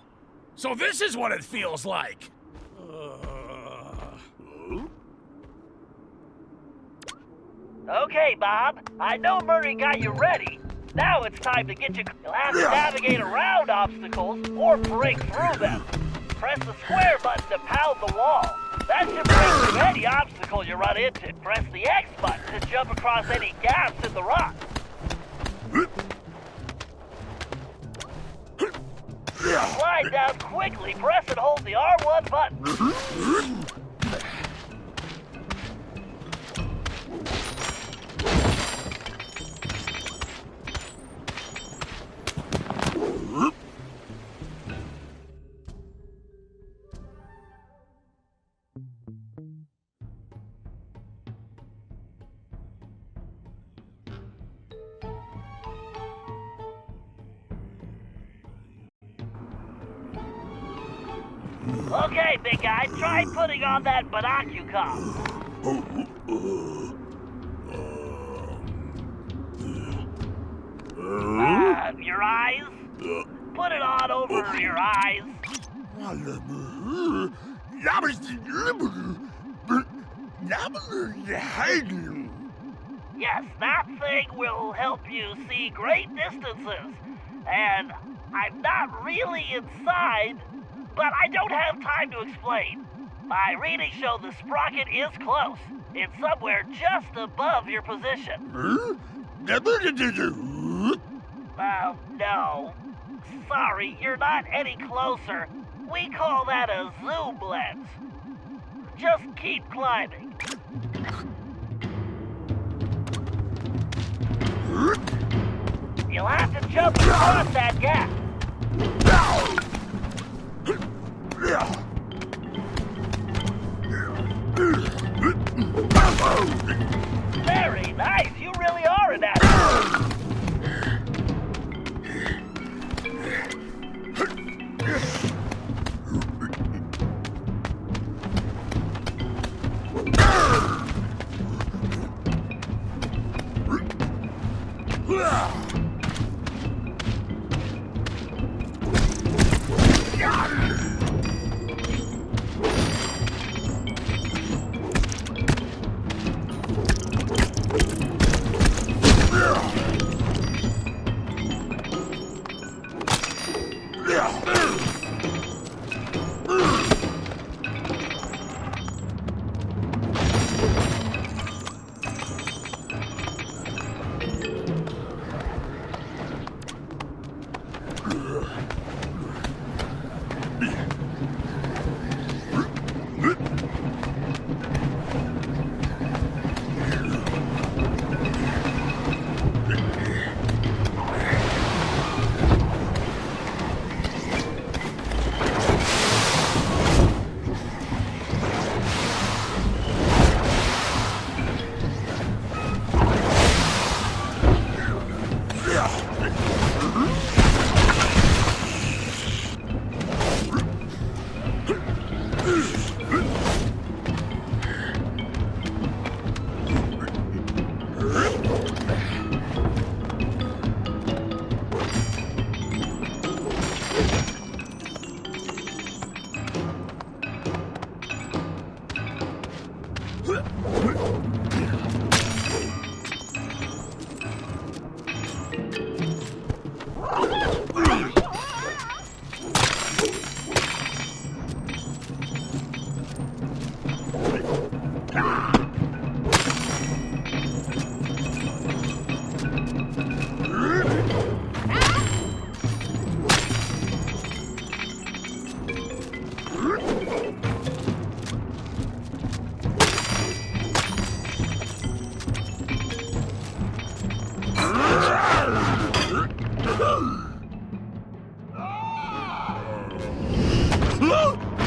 So this is what it feels like. Okay, Bob. I know Murray got you ready. Now it's time to get you... You'll have to navigate around obstacles or break through them. Press the square button to pound the wall. That should break through any obstacle you run into. Press the X button to jump across any gaps in the rock. Slide down quickly. Press and hold the R1 button. Okay, big guy, try putting on that binocular. Your eyes? Put it on over your eyes. Yes, that thing will help you see great distances. And I'm not really inside, but I don't have time to explain. My readings show the sprocket is close. It's somewhere just above your position. No. Sorry, you're not any closer. We call that a zoom lens. Just keep climbing. You'll have to jump across that gap. Very nice. You really are an athlete.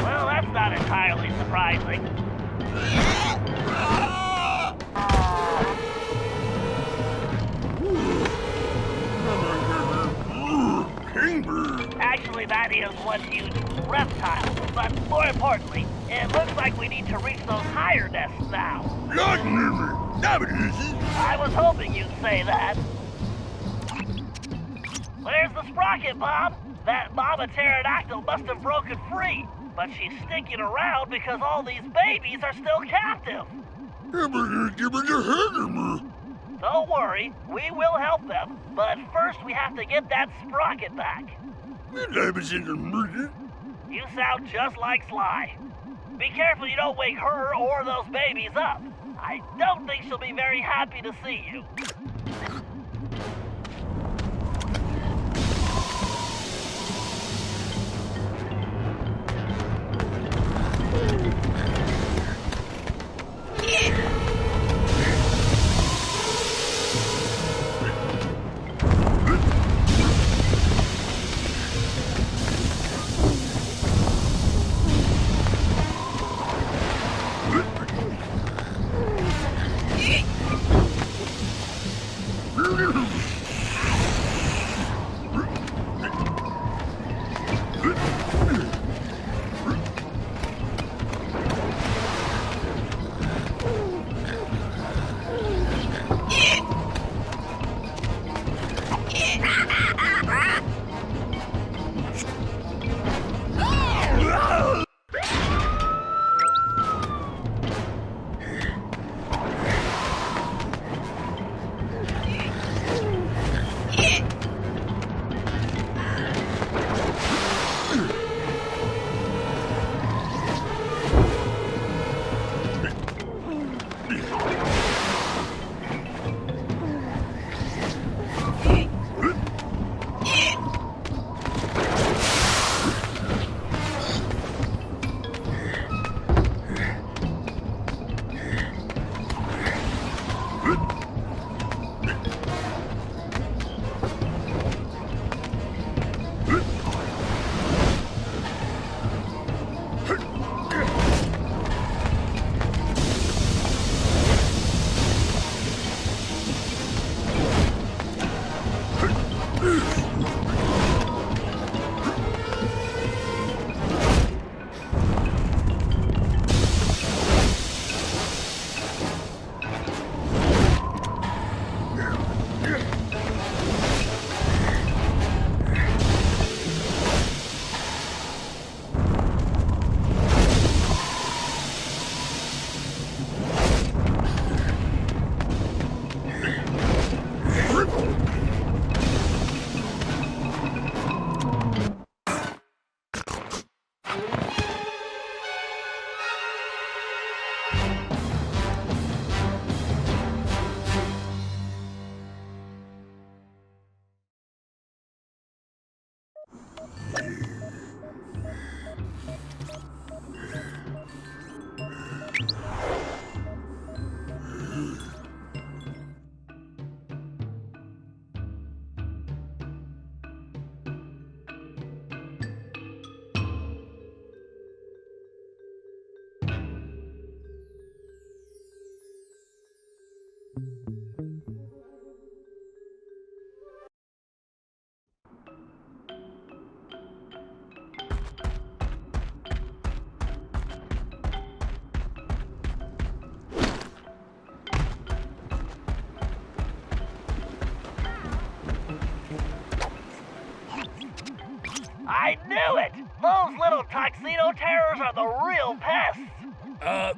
Well, that's not entirely surprising. Actually, that is one huge reptile. But more importantly, it looks like we need to reach those higher nests now. I was hoping you'd say that. Where's the sprocket, Bob? That mama pterodactyl must have broken free, but she's sticking around because all these babies are still captive. Don't worry, we will help them, but first we have to get that sprocket back. You sound just like Sly. Be careful you don't wake her or those babies up. I don't think she'll be very happy to see you. I knew it! Those little tuxedo terrors are the real pests!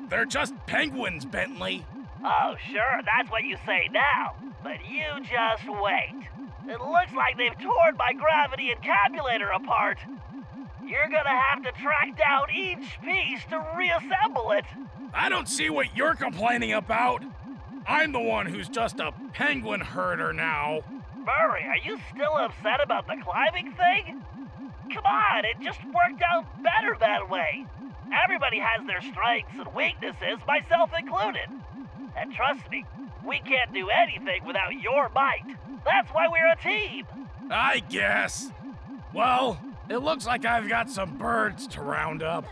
They're just penguins, Bentley. Oh, sure, that's what you say now. But you just wait. It looks like they've torn my gravity encapsulator apart. You're gonna have to track down each piece to reassemble it. I don't see what you're complaining about. I'm the one who's just a penguin herder now. Murray, are you still upset about the climbing thing? Come on, it just worked out better that way. Everybody has their strengths and weaknesses, myself included. And trust me, we can't do anything without your might. That's why we're a team. I guess. Well, it looks like I've got some birds to round up.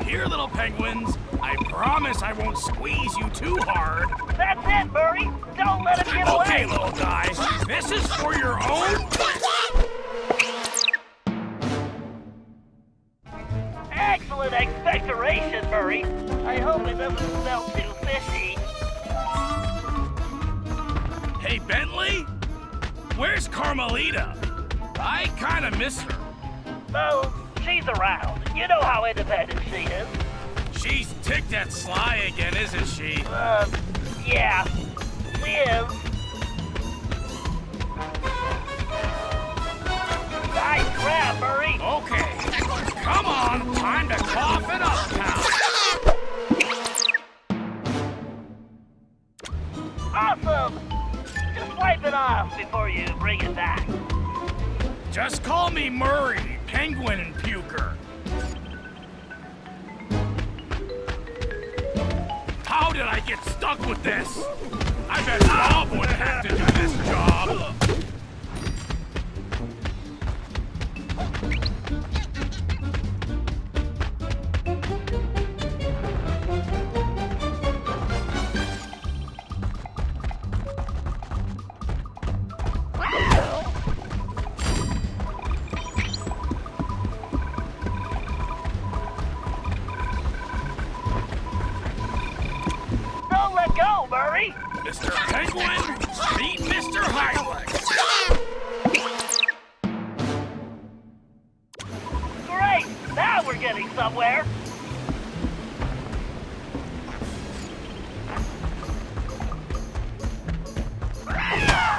Here, little penguins. I promise I won't squeeze you too hard. That's it, Murray. Don't let him get away. Okay, little guy. This is for your own... Excellent expectoration, Murray. I hope it doesn't smell too fishy. Hey, Bentley? Where's Carmelita? I kinda miss her. Oh, she's around. You know how independent she is. She's ticked at Sly again, isn't she? Yeah. She is. Nice grab, Murray. Okay. Come on, time to cough it up, pal. Awesome! Just wipe it off before you bring it back. Just call me Murray, penguin puker. How did I get stuck with this? I bet Bob would have to do this job. Mr. Penguin, meet Mr. Highlights. Great! Now we're getting somewhere.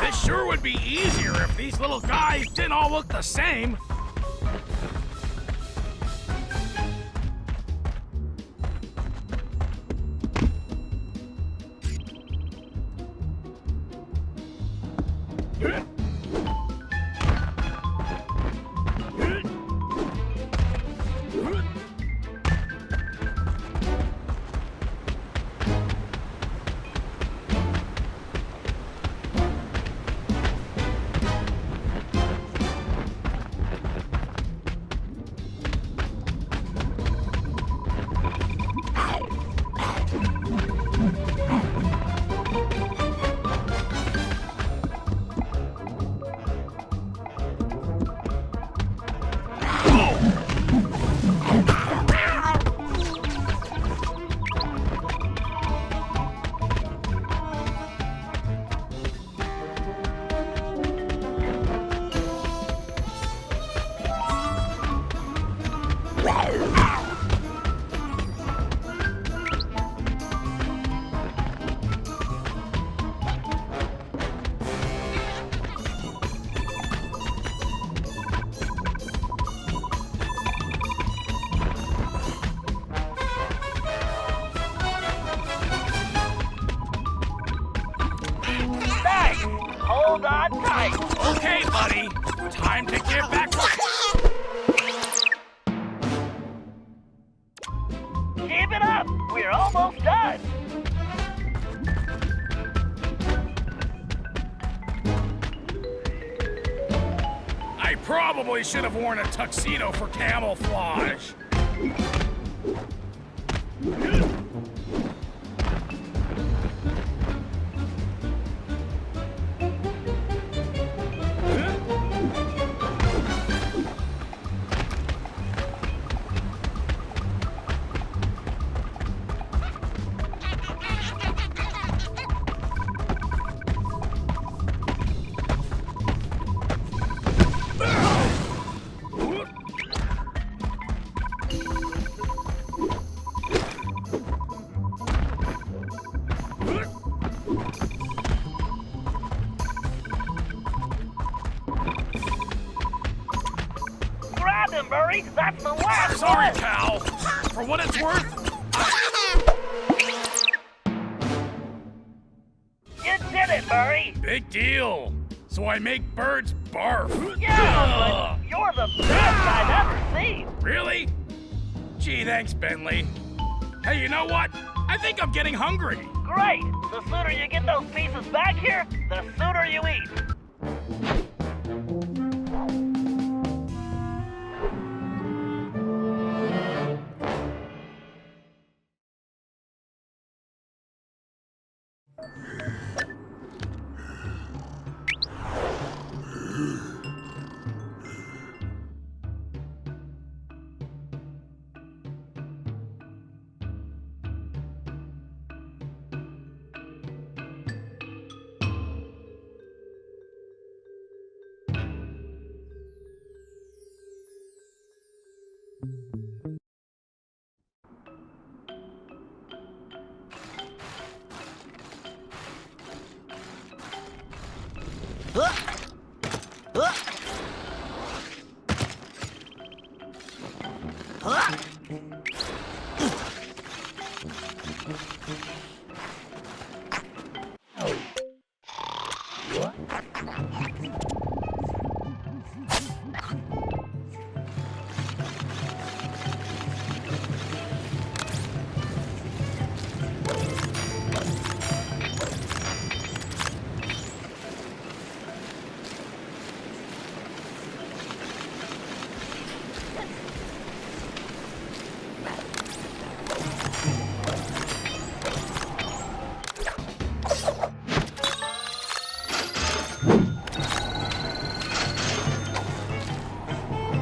This sure would be easier if these little guys didn't all look the same. Hold on tight. Okay, buddy. Time to get back. Keep it up. We're almost done. I probably should have worn a tuxedo for camouflage. Grab him, Murray! That's the last Sorry, one! pal. For what it's worth, You did it, Murray! big deal. So I make birds barf. Yeah, but you're the best I've ever seen! Really? Gee, thanks, Bentley. Hey, you know what? I think I'm getting hungry. Great! The sooner you get those pieces back here, the sooner you eat.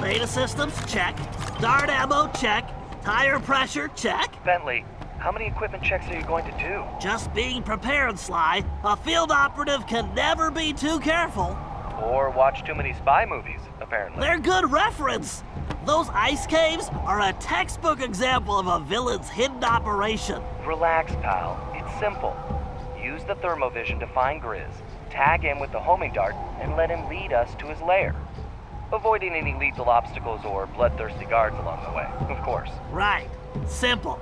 Beta systems, check. Dart ammo, check. Tire pressure, check. Bentley, how many equipment checks are you going to do? Just being prepared, Sly. A field operative can never be too careful. Or watch too many spy movies, apparently. They're good reference. Those ice caves are a textbook example of a villain's hidden operation. Relax, pal. It's simple. Use the thermovision to find Grizz, tag him with the homing dart, and let him lead us to his lair. Avoiding any lethal obstacles or bloodthirsty guards along the way, of course. Right. Simple.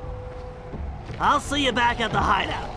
I'll see you back at the hideout.